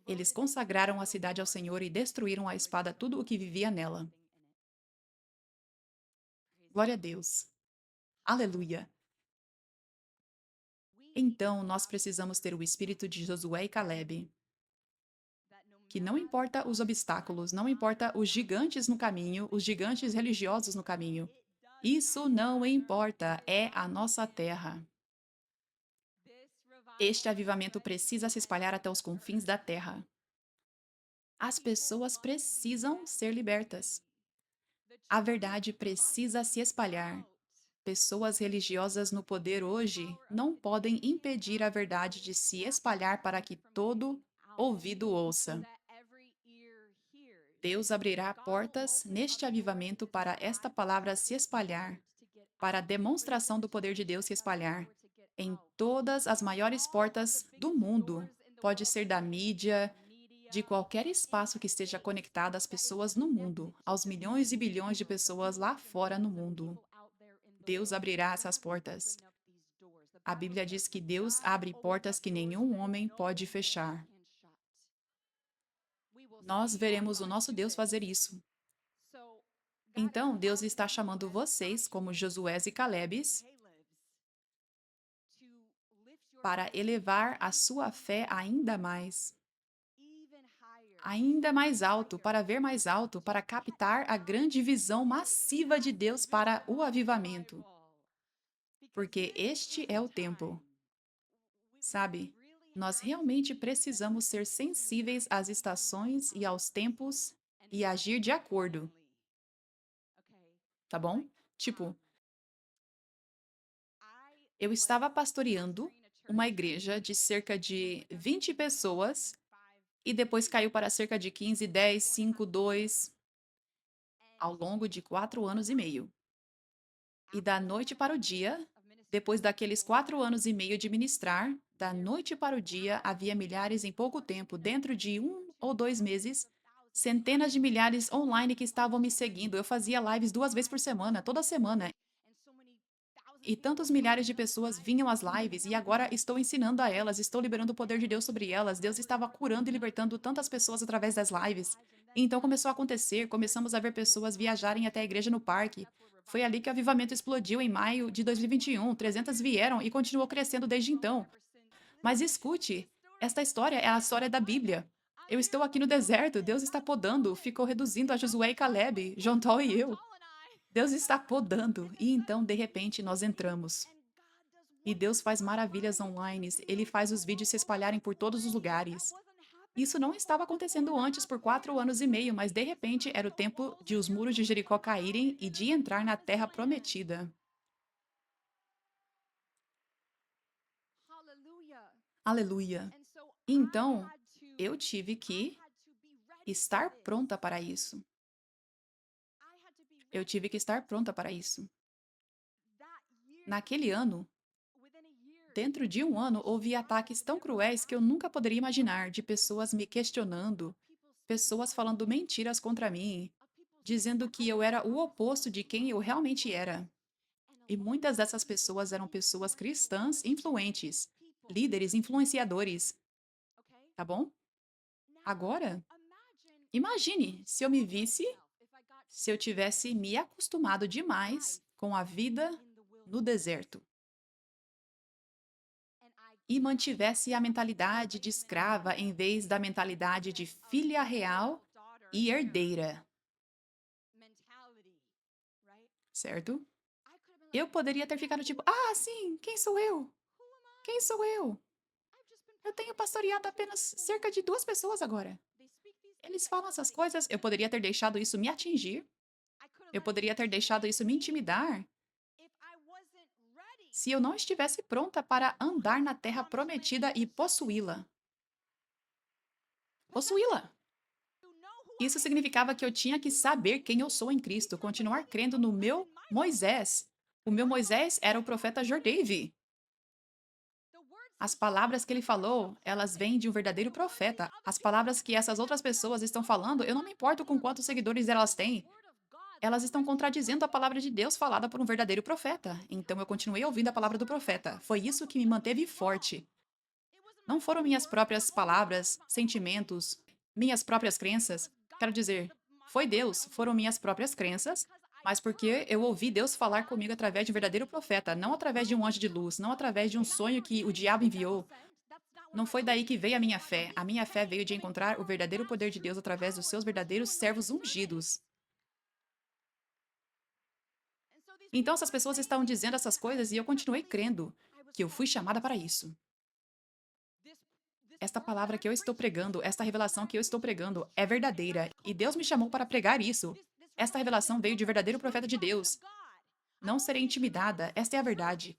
Eles consagraram a cidade ao Senhor e destruíram à espada tudo o que vivia nela. Glória a Deus. Aleluia. Então, nós precisamos ter o espírito de Josué e Calebe, que não importa os obstáculos, não importa os gigantes no caminho, os gigantes religiosos no caminho. Isso não importa, é a nossa terra. Este avivamento precisa se espalhar até os confins da terra. As pessoas precisam ser libertas. A verdade precisa se espalhar. Pessoas religiosas no poder hoje não podem impedir a verdade de se espalhar para que todo ouvido ouça. Deus abrirá portas neste avivamento para esta palavra se espalhar, para a demonstração do poder de Deus se espalhar em todas as maiores portas do mundo. Pode ser da mídia, de qualquer espaço que esteja conectado às pessoas no mundo, aos milhões e bilhões de pessoas lá fora no mundo. Deus abrirá essas portas. A Bíblia diz que Deus abre portas que nenhum homem pode fechar. Nós veremos o nosso Deus fazer isso. Então, Deus está chamando vocês, como Josué e Calebes, para elevar a sua fé ainda mais alto, para ver mais alto, para captar a grande visão massiva de Deus para o avivamento. Porque este é o tempo. Sabe? Nós realmente precisamos ser sensíveis às estações e aos tempos e agir de acordo, tá bom? Tipo, eu estava pastoreando uma igreja de cerca de 20 pessoas e depois caiu para cerca de 15, 10, 5, 2, ao longo de 4 anos e meio. E da noite para o dia, depois daqueles 4 anos e meio de ministrar, da noite para o dia havia milhares em pouco tempo, dentro de 1 ou 2 meses, centenas de milhares online que estavam me seguindo. Eu fazia lives 2 vezes por semana, toda semana. E tantos milhares de pessoas vinham às lives e agora estou ensinando a elas, estou liberando o poder de Deus sobre elas. Deus estava curando e libertando tantas pessoas através das lives. E então começou a acontecer, começamos a ver pessoas viajarem até a igreja no parque. Foi ali que o avivamento explodiu em maio de 2021. 300 vieram e continuou crescendo desde então. Mas escute, esta história é a história da Bíblia. Eu estou aqui no deserto, Deus está podando, ficou reduzindo a Josué e Caleb, Jontol e eu. Deus está podando, e então, de repente, nós entramos. E Deus faz maravilhas online, ele faz os vídeos se espalharem por todos os lugares. Isso não estava acontecendo antes por 4 anos e meio, mas de repente era o tempo de os muros de Jericó caírem e de entrar na terra prometida. Aleluia! E então, eu tive que estar pronta para isso. Eu tive que estar pronta para isso. Naquele ano, dentro de um ano, houve ataques tão cruéis que eu nunca poderia imaginar, de pessoas me questionando, pessoas falando mentiras contra mim, dizendo que eu era o oposto de quem eu realmente era. E muitas dessas pessoas eram pessoas cristãs influentes, líderes influenciadores, tá bom? Agora, imagine se eu me visse, se eu tivesse me acostumado demais com a vida no deserto e mantivesse a mentalidade de escrava em vez da mentalidade de filha real e herdeira, certo? Eu poderia ter ficado tipo, ah, sim, quem sou eu? Quem sou eu? Eu tenho pastoreado apenas cerca de 2 pessoas agora. Eles falam essas coisas, eu poderia ter deixado isso me atingir, eu poderia ter deixado isso me intimidar, se eu não estivesse pronta para andar na terra prometida e possuí-la. Possuí-la. Isso significava que eu tinha que saber quem eu sou em Cristo, continuar crendo no meu Moisés. O meu Moisés era o profeta Jordave. As palavras que ele falou, elas vêm de um verdadeiro profeta. As palavras que essas outras pessoas estão falando, eu não me importo com quantos seguidores elas têm. Elas estão contradizendo a palavra de Deus falada por um verdadeiro profeta. Então eu continuei ouvindo a palavra do profeta. Foi isso que me manteve forte. Não foram minhas próprias palavras, sentimentos, minhas próprias crenças. Quero dizer, foi Deus, foram minhas próprias crenças, mas porque eu ouvi Deus falar comigo através de um verdadeiro profeta, não através de um anjo de luz, não através de um sonho que o diabo enviou. Não foi daí que veio a minha fé. A minha fé veio de encontrar o verdadeiro poder de Deus através dos seus verdadeiros servos ungidos. Então essas pessoas estavam dizendo essas coisas e eu continuei crendo que eu fui chamada para isso. Esta palavra que eu estou pregando, esta revelação que eu estou pregando é verdadeira e Deus me chamou para pregar isso. Esta revelação veio de verdadeiro profeta de Deus. Não serei intimidada, esta é a verdade.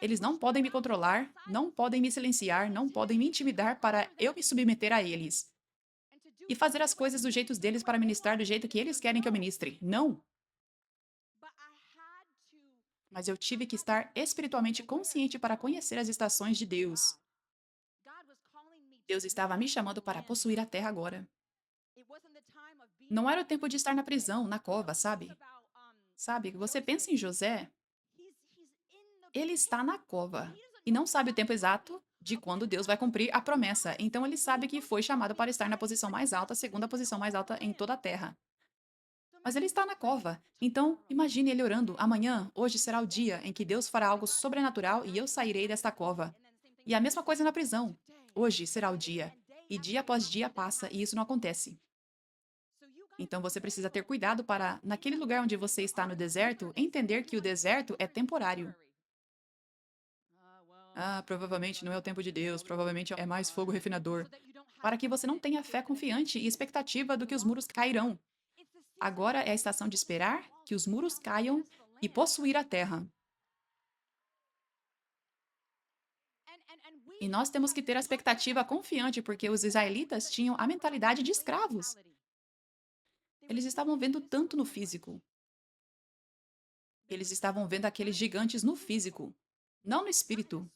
Eles não podem me controlar, não podem me silenciar, não podem me intimidar para eu me submeter a eles e fazer as coisas do jeito deles para ministrar do jeito que eles querem que eu ministre. Não! Mas eu tive que estar espiritualmente consciente para conhecer as estações de Deus. Deus estava me chamando para possuir a terra agora. Não era o tempo de estar na prisão, na cova, sabe? Sabe, você pensa em José, ele está na cova e não sabe o tempo exato de quando Deus vai cumprir a promessa. Então ele sabe que foi chamado para estar na posição mais alta, segunda posição mais alta em toda a terra. Mas ele está na cova. Então, imagine ele orando: amanhã, hoje será o dia em que Deus fará algo sobrenatural e eu sairei desta cova. E a mesma coisa na prisão. Hoje será o dia. E dia após dia passa e isso não acontece. Então você precisa ter cuidado para, naquele lugar onde você está no deserto, entender que o deserto é temporário. Ah, provavelmente não é o tempo de Deus, provavelmente é mais fogo refinador. Para que você não tenha fé confiante e expectativa do que os muros cairão. Agora é a estação de esperar que os muros caiam e possuir a terra. E nós temos que ter a expectativa confiante, porque os israelitas tinham a mentalidade de escravos. Eles estavam vendo tanto no físico. Eles estavam vendo aqueles gigantes no físico, não no espírito,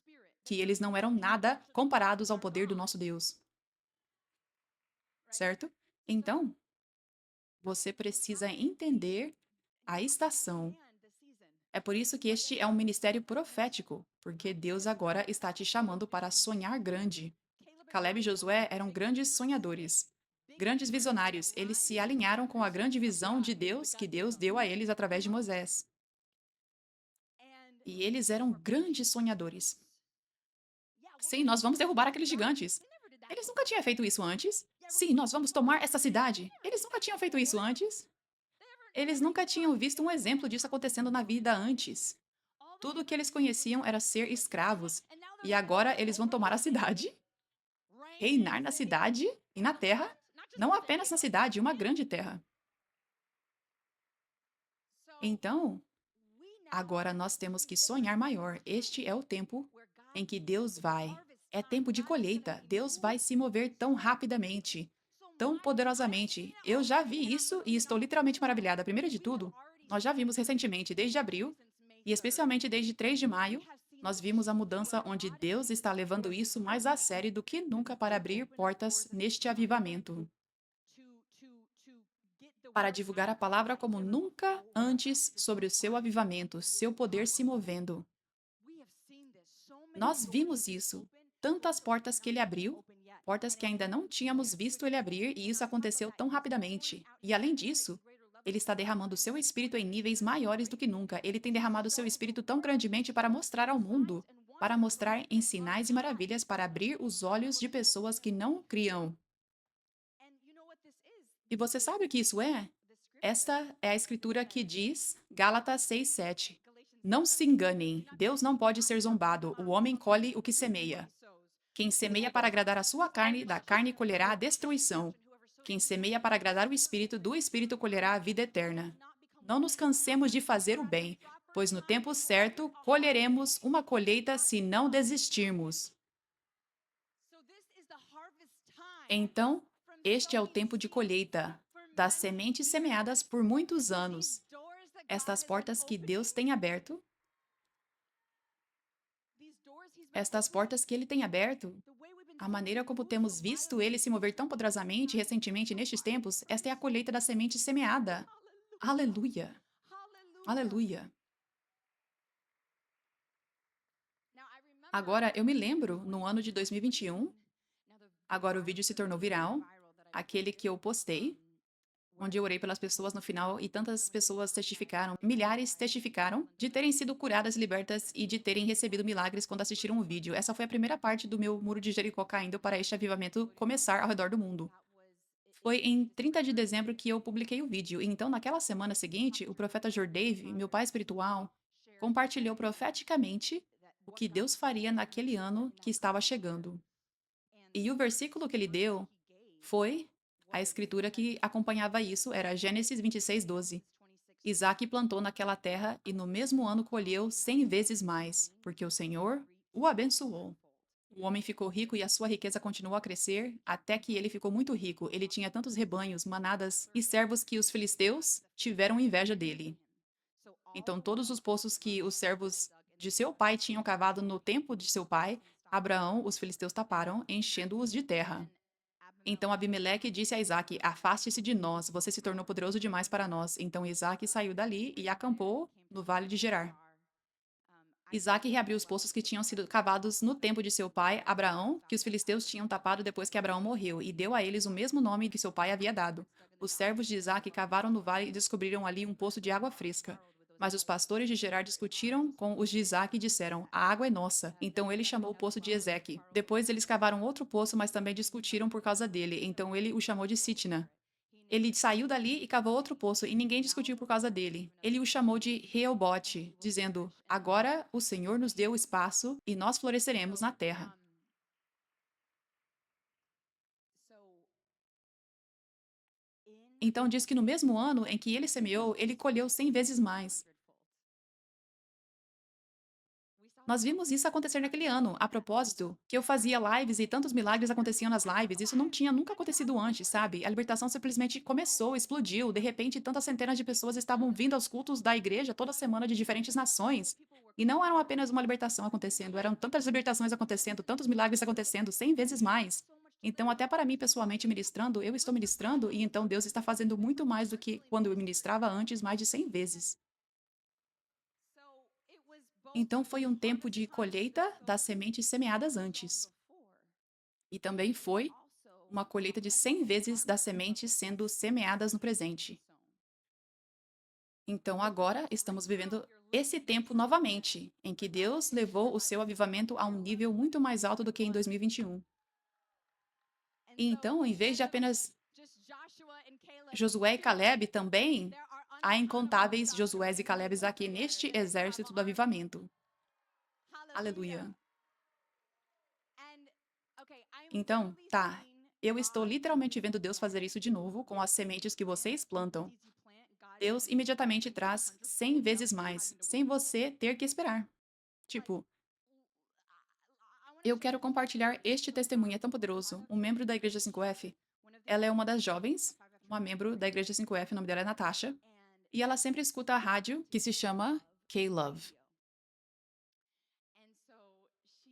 que eles não eram nada comparados ao poder do nosso Deus. Certo? Então, você precisa entender a estação. É por isso que este é um ministério profético, porque Deus agora está te chamando para sonhar grande. Caleb e Josué eram grandes sonhadores, grandes visionários. Eles se alinharam com a grande visão de Deus que Deus deu a eles através de Moisés. E eles eram grandes sonhadores. Sim, nós vamos derrubar aqueles gigantes. Eles nunca tinham feito isso antes. Sim, nós vamos tomar essa cidade. Eles nunca tinham feito isso antes. Eles nunca tinham visto um exemplo disso acontecendo na vida antes. Tudo o que eles conheciam era ser escravos. E agora eles vão tomar a cidade, reinar na cidade e na terra, não apenas na cidade, uma grande terra. Então, agora nós temos que sonhar maior. Este é o tempo em que Deus vai. É tempo de colheita. Deus vai se mover tão rapidamente, tão poderosamente. Eu já vi isso e estou literalmente maravilhada. Primeiro de tudo, nós já vimos recentemente, desde abril, e especialmente desde 3 de maio, nós vimos a mudança onde Deus está levando isso mais a sério do que nunca para abrir portas neste avivamento, para divulgar a palavra como nunca antes sobre o seu avivamento, seu poder se movendo. Nós vimos isso. Tantas portas que ele abriu, portas que ainda não tínhamos visto ele abrir, e isso aconteceu tão rapidamente. E além disso, ele está derramando seu espírito em níveis maiores do que nunca. Ele tem derramado seu espírito tão grandemente para mostrar ao mundo, para mostrar em sinais e maravilhas, para abrir os olhos de pessoas que não criam. E você sabe o que isso é? Esta é a escritura que diz, Gálatas 6:7. Não se enganem, Deus não pode ser zombado, o homem colhe o que semeia. Quem semeia para agradar a sua carne, da carne colherá a destruição. Quem semeia para agradar o Espírito, do Espírito colherá a vida eterna. Não nos cansemos de fazer o bem, pois no tempo certo colheremos uma colheita se não desistirmos. Então, este é o tempo de colheita. das sementes semeadas por muitos anos. Estas portas que Deus tem aberto, estas portas que Ele tem aberto, a maneira como temos visto Ele se mover tão poderosamente recentemente nestes tempos, esta é a colheita da semente semeada. Aleluia! Aleluia! Agora, eu me lembro, no ano de 2021, agora o vídeo se tornou viral, aquele que eu postei, onde eu orei pelas pessoas no final e tantas pessoas testificaram, milhares testificaram de terem sido curadas, libertas e de terem recebido milagres quando assistiram o vídeo. Essa foi a primeira parte do meu muro de Jericó caindo para este avivamento começar ao redor do mundo. Foi em 30 de dezembro que eu publiquei o vídeo, e então naquela semana seguinte, o profeta Jordave, meu pai espiritual, compartilhou profeticamente o que Deus faria naquele ano que estava chegando. E o versículo que ele deu foi a escritura que acompanhava isso, era Gênesis 26:12. Isaac plantou naquela terra e no mesmo ano colheu 100 vezes mais, porque o Senhor o abençoou. O homem ficou rico e a sua riqueza continuou a crescer, até que ele ficou muito rico. Ele tinha tantos rebanhos, manadas e servos que os filisteus tiveram inveja dele. Então, todos os poços que os servos de seu pai tinham cavado no tempo de seu pai, Abraão, os filisteus taparam, enchendo-os de terra. Então Abimeleque disse a Isaque: Afaste-se de nós, você se tornou poderoso demais para nós. Então Isaque saiu dali e acampou no vale de Gerar. Isaque reabriu os poços que tinham sido cavados no tempo de seu pai, Abraão, que os filisteus tinham tapado depois que Abraão morreu, e deu a eles o mesmo nome que seu pai havia dado. Os servos de Isaque cavaram no vale e descobriram ali um poço de água fresca. Mas os pastores de Gerar discutiram com os de Isaque e disseram: A água é nossa. Então ele chamou o poço de Ezeque. Depois eles cavaram outro poço, mas também discutiram por causa dele. Então ele o chamou de Sitna. Ele saiu dali e cavou outro poço, e ninguém discutiu por causa dele. Ele o chamou de Reobote, dizendo: Agora o Senhor nos deu espaço e nós floresceremos na terra. Então diz que no mesmo ano em que ele semeou, ele colheu 100 vezes mais. Nós vimos isso acontecer naquele ano. A propósito, que eu fazia lives e tantos milagres aconteciam nas lives, isso não tinha nunca acontecido antes, sabe? A libertação simplesmente começou, explodiu. De repente, tantas centenas de pessoas estavam vindo aos cultos da igreja toda semana de diferentes nações. E não eram apenas uma libertação acontecendo, eram tantas libertações acontecendo, tantos milagres acontecendo, 100 vezes mais. Então, até para mim, pessoalmente ministrando, eu estou ministrando e então Deus está fazendo muito mais do que quando eu ministrava antes, mais de 100 vezes. Então foi um tempo de colheita das sementes semeadas antes. E também foi uma colheita de 100 vezes das sementes sendo semeadas no presente. Então agora estamos vivendo esse tempo novamente, em que Deus levou o seu avivamento a um nível muito mais alto do que em 2021. E então, em vez de apenas Josué e Caleb também, há incontáveis Josués e Calebes aqui neste exército do avivamento. Aleluia. Então, tá, eu estou literalmente vendo Deus fazer isso de novo com as sementes que vocês plantam. Deus imediatamente traz 100 vezes mais, sem você ter que esperar. Tipo, eu quero compartilhar este testemunho, é tão poderoso. Um membro da Igreja 5F, ela é uma das jovens, uma membro da Igreja 5F, o nome dela é Natasha, e ela sempre escuta a rádio que se chama K-Love.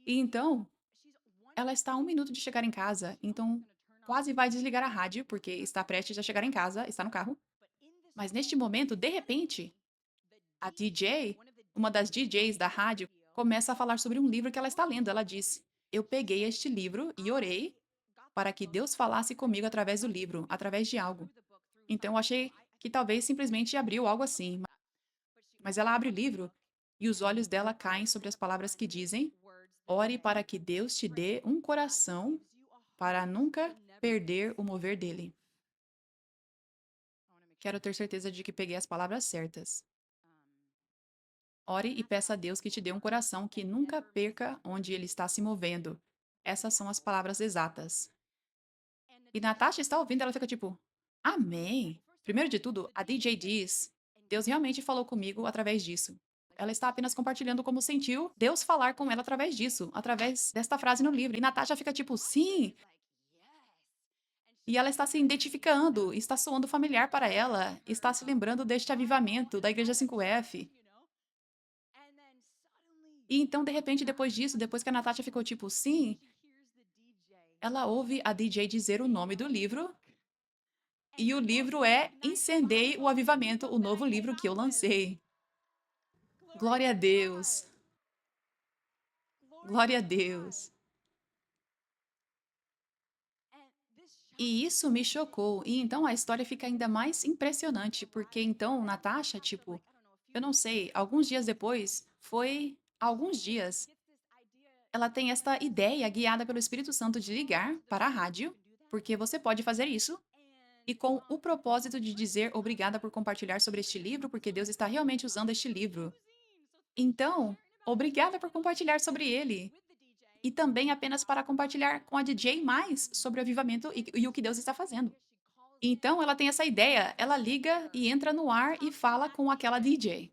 E então, ela está a 1 minuto de chegar em casa, então quase vai desligar a rádio, porque está prestes a chegar em casa, está no carro. Mas neste momento, de repente, a DJ, uma das DJs da rádio, começa a falar sobre um livro que ela está lendo. Ela diz: Eu peguei este livro e orei para que Deus falasse comigo através do livro, através de algo. Então eu achei que talvez simplesmente abriu algo assim. Mas ela abre o livro e os olhos dela caem sobre as palavras que dizem: Ore para que Deus te dê um coração para nunca perder o mover dele. Quero ter certeza de que peguei as palavras certas. Ore e peça a Deus que te dê um coração que nunca perca onde ele está se movendo. Essas são as palavras exatas. E Natasha está ouvindo, ela fica tipo, Amém. Primeiro de tudo, a DJ diz, Deus realmente falou comigo através disso. Ela está apenas compartilhando como sentiu Deus falar com ela através disso, através desta frase no livro. E Natasha fica tipo, sim. E ela está se identificando, está soando familiar para ela, está se lembrando deste avivamento da Igreja 5F. E então, de repente, depois disso, depois que a Natasha ficou tipo, sim, ela ouve a DJ dizer o nome do livro, e o livro é Incendei o Avivamento, o novo livro que eu lancei. Glória a Deus, glória a Deus. E isso me chocou. E então a história fica ainda mais impressionante, porque então Natasha, tipo, eu não sei, alguns dias depois, foi alguns dias, ela tem esta ideia guiada pelo Espírito Santo de ligar para a rádio, porque você pode fazer isso, e com o propósito de dizer obrigada por compartilhar sobre este livro, porque Deus está realmente usando este livro. Então, obrigada por compartilhar sobre ele. E também apenas para compartilhar com a DJ mais sobre o avivamento e o que Deus está fazendo. Então, ela tem essa ideia, ela liga e entra no ar e fala com aquela DJ.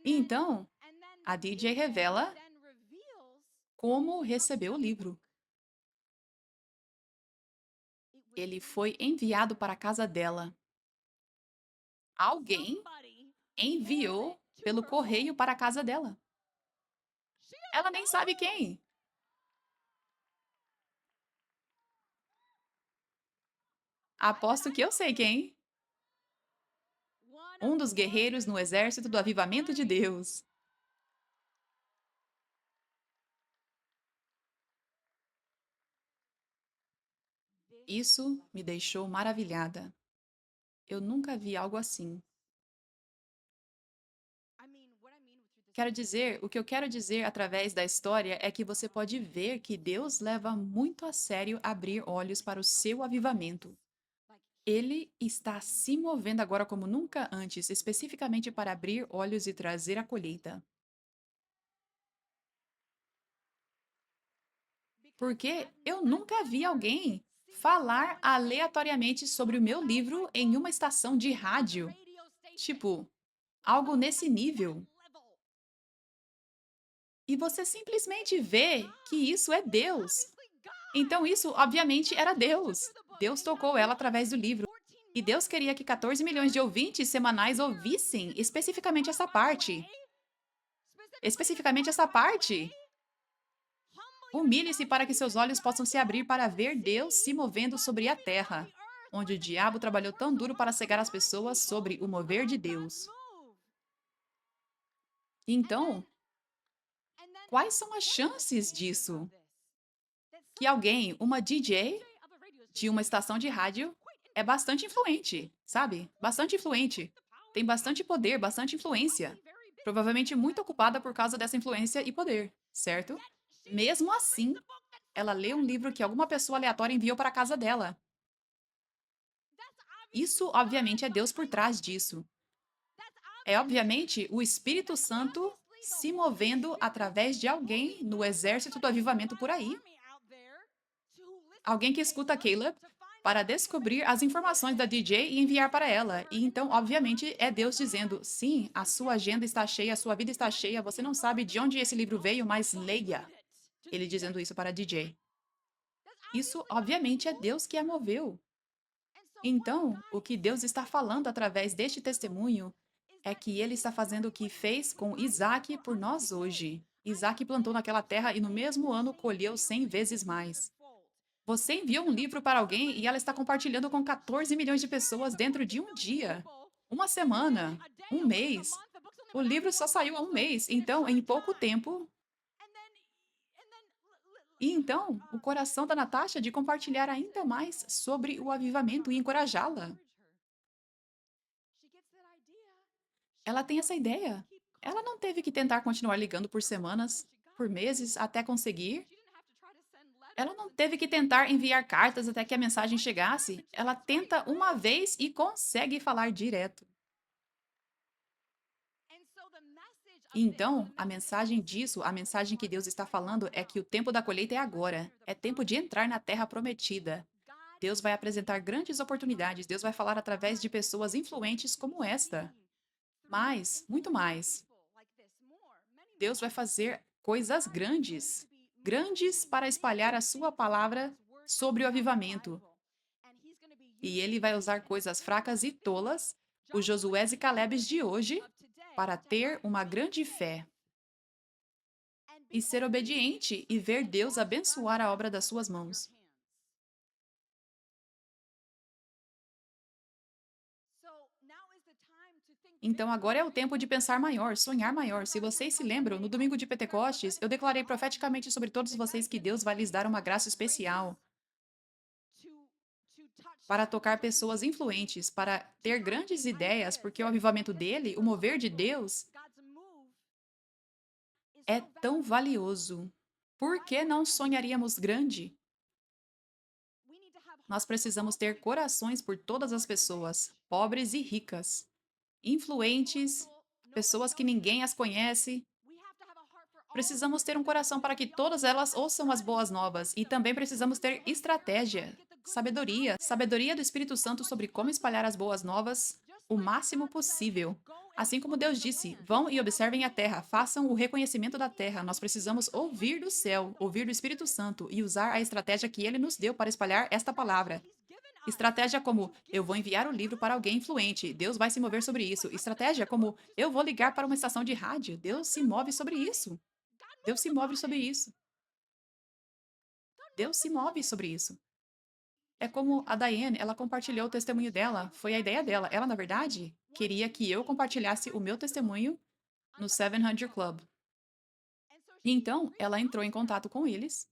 E então, a DJ revela como recebeu o livro. Ele foi enviado para a casa dela. Alguém enviou pelo correio para a casa dela. Ela nem sabe quem. Aposto que eu sei quem. Um dos guerreiros no exército do avivamento de Deus. Isso me deixou maravilhada. Eu nunca vi algo assim. Quero dizer, o que eu quero dizer através da história é que você pode ver que Deus leva muito a sério abrir olhos para o seu avivamento. Ele está se movendo agora como nunca antes, especificamente para abrir olhos e trazer a colheita. Porque eu nunca vi alguém falar aleatoriamente sobre o meu livro em uma estação de rádio. Tipo, algo nesse nível. E você simplesmente vê que isso é Deus. Então, isso, obviamente, era Deus. Deus tocou ela através do livro. E Deus queria que 14 milhões de ouvintes semanais ouvissem especificamente essa parte. Especificamente essa parte. Humilhe-se para que seus olhos possam se abrir para ver Deus se movendo sobre a terra, onde o diabo trabalhou tão duro para cegar as pessoas sobre o mover de Deus. Então, quais são as chances disso? Que alguém, uma DJ de uma estação de rádio, é bastante influente, sabe? Bastante influente. Tem bastante poder, bastante influência. Provavelmente muito ocupada por causa dessa influência e poder, certo? Mesmo assim, ela lê um livro que alguma pessoa aleatória enviou para a casa dela. Isso, obviamente, é Deus por trás disso. É, obviamente, o Espírito Santo se movendo através de alguém no exército do avivamento por aí. Alguém que escuta Caleb para descobrir as informações da DJ e enviar para ela. E então, obviamente, é Deus dizendo: sim, a sua agenda está cheia, a sua vida está cheia, você não sabe de onde esse livro veio, mas leia. Ele dizendo isso para a DJ. Isso, obviamente, é Deus que a moveu. Então, o que Deus está falando através deste testemunho é que ele está fazendo o que fez com Isaac por nós hoje. Isaac plantou naquela terra e no mesmo ano colheu 100 vezes mais. Você enviou um livro para alguém e ela está compartilhando com 14 milhões de pessoas dentro de um dia, uma semana, um mês. O livro só saiu há um mês, então, em pouco tempo. E então, o coração da Natasha de compartilhar ainda mais sobre o avivamento e encorajá-la. Ela tem essa ideia. Ela não teve que tentar continuar ligando por semanas, por meses, até conseguir. Ela não teve que tentar enviar cartas até que a mensagem chegasse. Ela tenta uma vez e consegue falar direto. E então, a mensagem disso, a mensagem que Deus está falando é que o tempo da colheita é agora. É tempo de entrar na terra prometida. Deus vai apresentar grandes oportunidades. Deus vai falar através de pessoas influentes como esta. Mais, muito mais. Deus vai fazer coisas grandes. grandes para espalhar a sua palavra sobre o avivamento. E ele vai usar coisas fracas e tolas, os Josués e Calebes de hoje, para ter uma grande fé e ser obediente e ver Deus abençoar a obra das suas mãos. Então agora é o tempo de pensar maior, sonhar maior. Se vocês se lembram, no domingo de Pentecostes, eu declarei profeticamente sobre todos vocês que Deus vai lhes dar uma graça especial para tocar pessoas influentes, para ter grandes ideias, porque o avivamento dele, o mover de Deus, é tão valioso. Por que não sonharíamos grande? Nós precisamos ter corações por todas as pessoas, pobres e ricas, influentes, pessoas que ninguém as conhece. Precisamos ter um coração para que todas elas ouçam as boas novas e também precisamos ter estratégia, sabedoria, sabedoria do Espírito Santo sobre como espalhar as boas novas o máximo possível. Assim como Deus disse, vão e observem a terra, façam o reconhecimento da terra. Nós precisamos ouvir do céu, ouvir do Espírito Santo e usar a estratégia que ele nos deu para espalhar esta palavra. Estratégia como eu vou enviar o livro para alguém influente, Deus vai se mover sobre isso. Estratégia como eu vou ligar para uma estação de rádio, Deus se move sobre isso. Deus se move sobre isso. Deus se move sobre isso. É como a Diane, ela compartilhou o testemunho dela, foi a ideia dela. Ela, na verdade, queria que eu compartilhasse o meu testemunho no 700 Club. E então, ela entrou em contato com eles.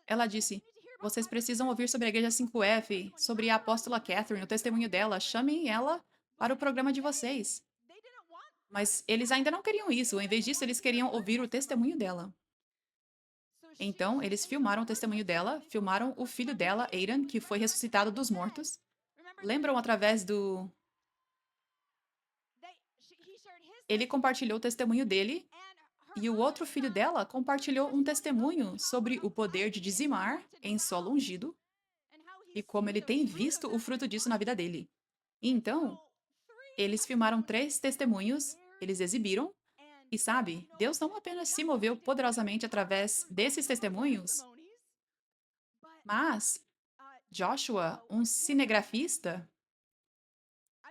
Ela disse: vocês precisam ouvir sobre a Igreja 5F, sobre a apóstola Catherine, o testemunho dela. Chamem ela para o programa de vocês. Mas eles ainda não queriam isso. Em vez disso, eles queriam ouvir o testemunho dela. Então, eles filmaram o testemunho dela, filmaram o filho dela, Aidan, que foi ressuscitado dos mortos. Lembram através do. Ele compartilhou o testemunho dele, e o outro filho dela compartilhou um testemunho sobre o poder de dizimar em solo ungido e como ele tem visto o fruto disso na vida dele. E então, eles filmaram 3 testemunhos, eles exibiram, e sabe, Deus não apenas se moveu poderosamente através desses testemunhos, mas Joshua, um cinegrafista,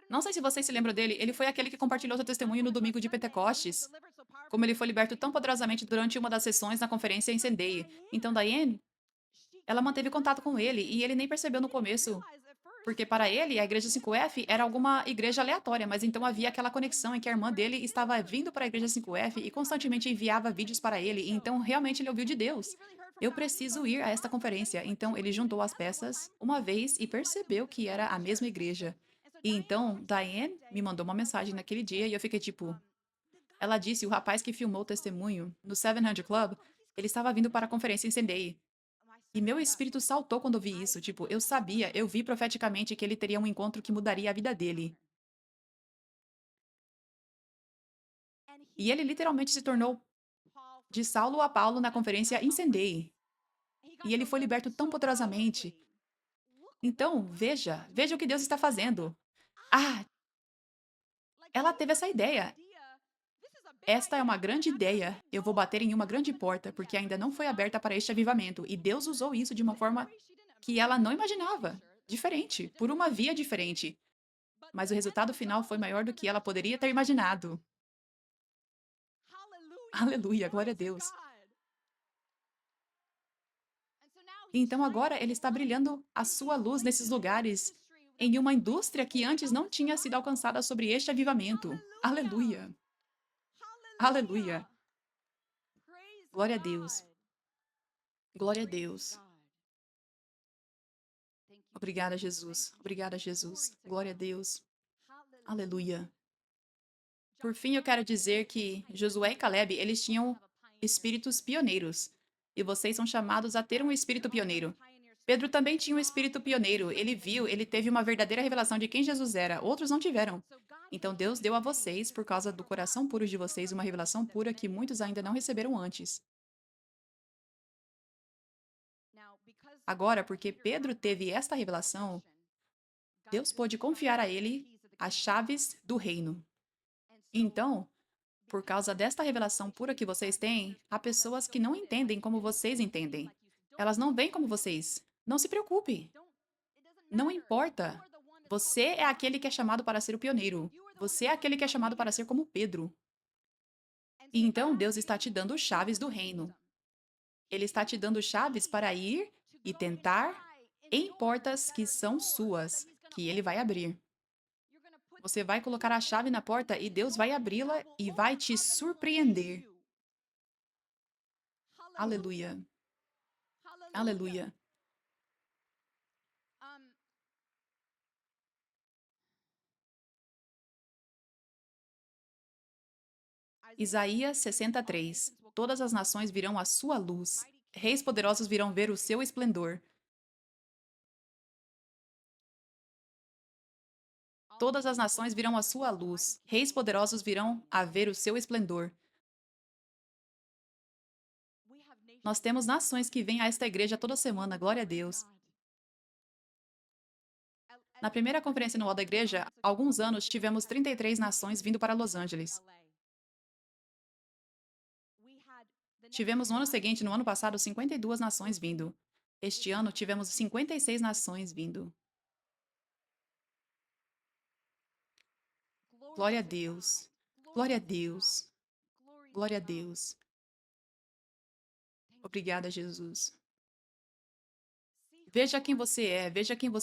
não sei se vocês se lembram dele, ele foi aquele que compartilhou seu testemunho no domingo de Pentecostes, como ele foi liberto tão poderosamente durante uma das sessões na conferência em Sendai. Então, Diane, ela manteve contato com ele e ele nem percebeu no começo, porque para ele a igreja 5F era alguma igreja aleatória, mas então havia aquela conexão em que a irmã dele estava vindo para a igreja 5F e constantemente enviava vídeos para ele, e então realmente ele ouviu de Deus. Eu preciso ir a esta conferência. Então ele juntou as peças uma vez e percebeu que era a mesma igreja. E então Diane me mandou uma mensagem naquele dia e eu fiquei tipo, ela disse, o rapaz que filmou o testemunho no 700 Club, ele estava vindo para a conferência em Sendai. E meu espírito saltou quando eu vi isso. Tipo, eu sabia, eu vi profeticamente que ele teria um encontro que mudaria a vida dele. E ele literalmente se tornou de Saulo a Paulo na conferência em Sendai. E ele foi liberto tão poderosamente. Então, veja o que Deus está fazendo. Ah, ela teve essa ideia. Esta é uma grande ideia. Eu vou bater em uma grande porta, porque ainda não foi aberta para este avivamento. E Deus usou isso de uma forma que ela não imaginava. Diferente, por uma via diferente. Mas o resultado final foi maior do que ela poderia ter imaginado. Aleluia, glória a Deus. Então agora ele está brilhando a sua luz nesses lugares, em uma indústria que antes não tinha sido alcançada sobre este avivamento. Aleluia. Aleluia. Glória a Deus. Glória a Deus. Obrigada, Jesus. Obrigada, Jesus. Glória a Deus. Aleluia. Por fim, eu quero dizer que Josué e Caleb, eles tinham espíritos pioneiros. E vocês são chamados a ter um espírito pioneiro. Pedro também tinha um espírito pioneiro. Ele viu, ele teve uma verdadeira revelação de quem Jesus era. Outros não tiveram. Então Deus deu a vocês, por causa do coração puro de vocês, uma revelação pura que muitos ainda não receberam antes. Agora, porque Pedro teve esta revelação, Deus pôde confiar a ele as chaves do reino. Então, Por causa desta revelação pura que vocês têm, há pessoas que não entendem como vocês entendem. Elas não veem como vocês. Não se preocupe. Não importa. Você é aquele que é chamado para ser o pioneiro. Você é aquele que é chamado para ser como Pedro. E então Deus está te dando chaves do reino. Ele está te dando chaves para ir e tentar em portas que são suas, que ele vai abrir. Você vai colocar a chave na porta e Deus vai abri-la e vai te surpreender. Aleluia. Aleluia. Isaías 63. Todas as nações virão à sua luz. Reis poderosos virão ver o seu esplendor. Todas as nações virão à sua luz. Reis poderosos virão a ver o seu esplendor. Nós temos nações que vêm a esta igreja toda semana, glória a Deus. Na primeira conferência anual da igreja, há alguns anos, tivemos 33 nações vindo para Los Angeles. Tivemos no ano seguinte, no ano passado, 52 nações vindo. Este ano, tivemos 56 nações vindo. Glória a Deus. Glória a Deus. Glória a Deus. Obrigada, Jesus. Veja quem você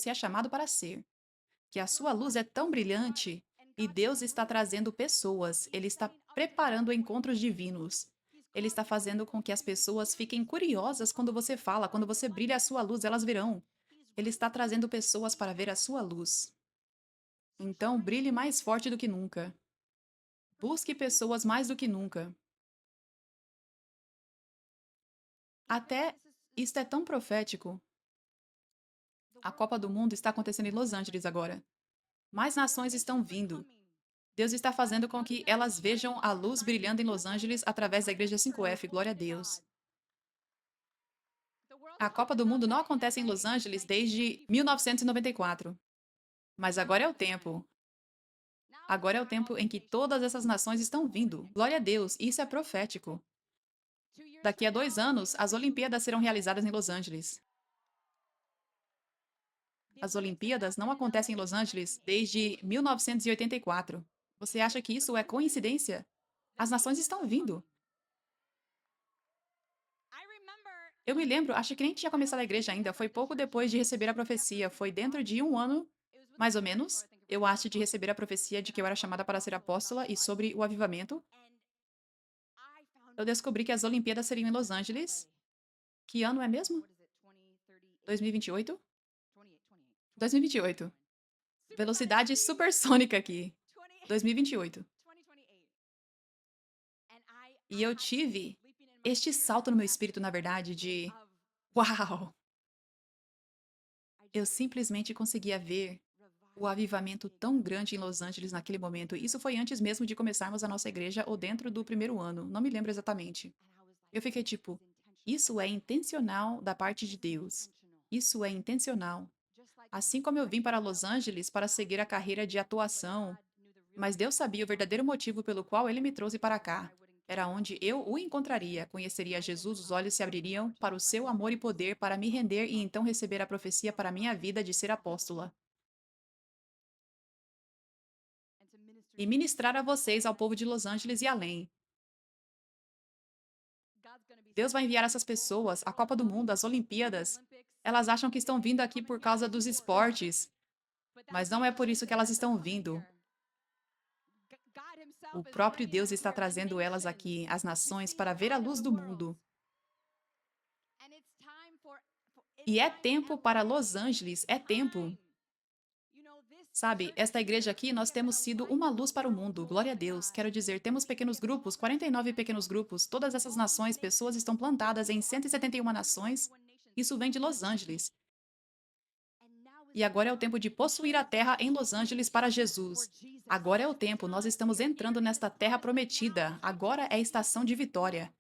é chamado para ser. Que a sua luz é tão brilhante e Deus está trazendo pessoas, Ele está preparando encontros divinos. Ele está fazendo com que as pessoas fiquem curiosas quando você fala, quando você brilha a sua luz, elas virão. Ele está trazendo pessoas para ver a sua luz. Então, brilhe mais forte do que nunca. Busque pessoas mais do que nunca. Até isto é tão profético. A Copa do Mundo está acontecendo em Los Angeles agora. Mais nações estão vindo. Deus está fazendo com que elas vejam a luz brilhando em Los Angeles através da Igreja 5F. Glória a Deus. A Copa do Mundo não acontece em Los Angeles desde 1994. Mas agora é o tempo. Agora é o tempo em que todas essas nações estão vindo. Glória a Deus, isso é profético. Daqui a 2 anos, as Olimpíadas serão realizadas em Los Angeles. As Olimpíadas não acontecem em Los Angeles desde 1984. Você acha que isso é coincidência? As nações estão vindo. Eu me lembro, acho que nem tinha começado a igreja ainda, foi pouco depois de receber a profecia, foi dentro de um ano, mais ou menos, eu acho, de receber a profecia de que eu era chamada para ser apóstola e sobre o avivamento. Eu descobri que as Olimpíadas seriam em Los Angeles. Que ano é mesmo? 2028? 2028. Velocidade supersônica aqui. 2028. E eu tive este salto no meu espírito, na verdade, de uau! Eu simplesmente conseguia ver o avivamento tão grande em Los Angeles naquele momento. Isso foi antes mesmo de começarmos a nossa igreja ou dentro do primeiro ano, não me lembro exatamente. Eu fiquei tipo, isso é intencional da parte de Deus. Isso é intencional. Assim como eu vim para Los Angeles para seguir a carreira de atuação, mas Deus sabia o verdadeiro motivo pelo qual ele me trouxe para cá. Era onde eu o encontraria, conheceria Jesus, os olhos se abririam para o seu amor e poder para me render e então receber a profecia para minha vida de ser apóstola. E ministrar a vocês, ao povo de Los Angeles e além. Deus vai enviar essas pessoas, a Copa do Mundo, as Olimpíadas. Elas acham que estão vindo aqui por causa dos esportes, mas não é por isso que elas estão vindo. O próprio Deus está trazendo elas aqui, as nações, para ver a luz do mundo. E é tempo para Los Angeles, é tempo. Sabe, esta igreja aqui, nós temos sido uma luz para o mundo, glória a Deus. Quero dizer, temos pequenos grupos, 49 pequenos grupos, todas essas nações, pessoas estão plantadas em 171 nações. Isso vem de Los Angeles. E agora é o tempo de possuir a terra em Los Angeles para Jesus. Agora é o tempo, nós estamos entrando nesta terra prometida. Agora é a estação de vitória.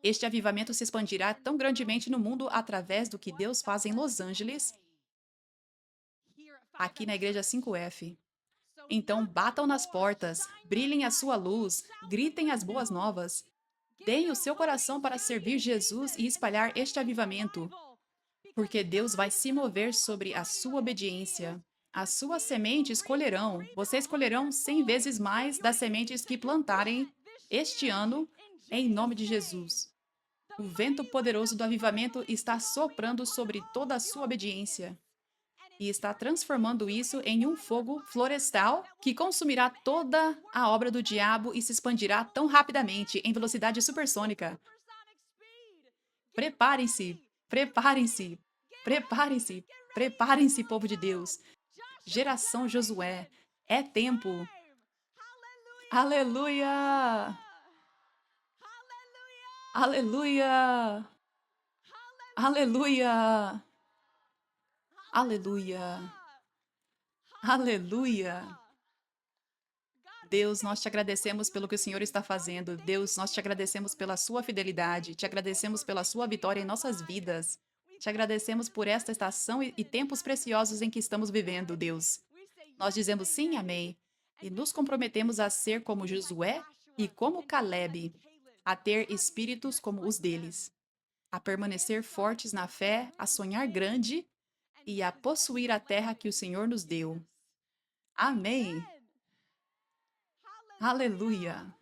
Este avivamento se expandirá tão grandemente no mundo através do que Deus faz em Los Angeles, aqui na Igreja 5F. Então batam nas portas, brilhem a sua luz, gritem as boas novas. Deem o seu coração para servir Jesus e espalhar este avivamento, porque Deus vai se mover sobre a sua obediência. As suas sementes colherão, vocês colherão 100 vezes mais das sementes que plantarem este ano, em nome de Jesus. O vento poderoso do avivamento está soprando sobre toda a sua obediência e está transformando isso em um fogo florestal que consumirá toda a obra do diabo e se expandirá tão rapidamente, em velocidade supersônica. Preparem-se, preparem-se, preparem-se, preparem-se, povo de Deus. Geração Josué, é tempo. Aleluia! Aleluia! Aleluia! Aleluia! Aleluia! Deus, nós te agradecemos pelo que o Senhor está fazendo. Deus, nós te agradecemos pela sua fidelidade. Te agradecemos pela sua vitória em nossas vidas. Te agradecemos por esta estação e tempos preciosos em que estamos vivendo, Deus. Nós dizemos sim, amém. E nos comprometemos a ser como Josué e como Calebe, a ter espíritos como os deles, a permanecer fortes na fé, a sonhar grande e a possuir a terra que o Senhor nos deu. Amém. Aleluia.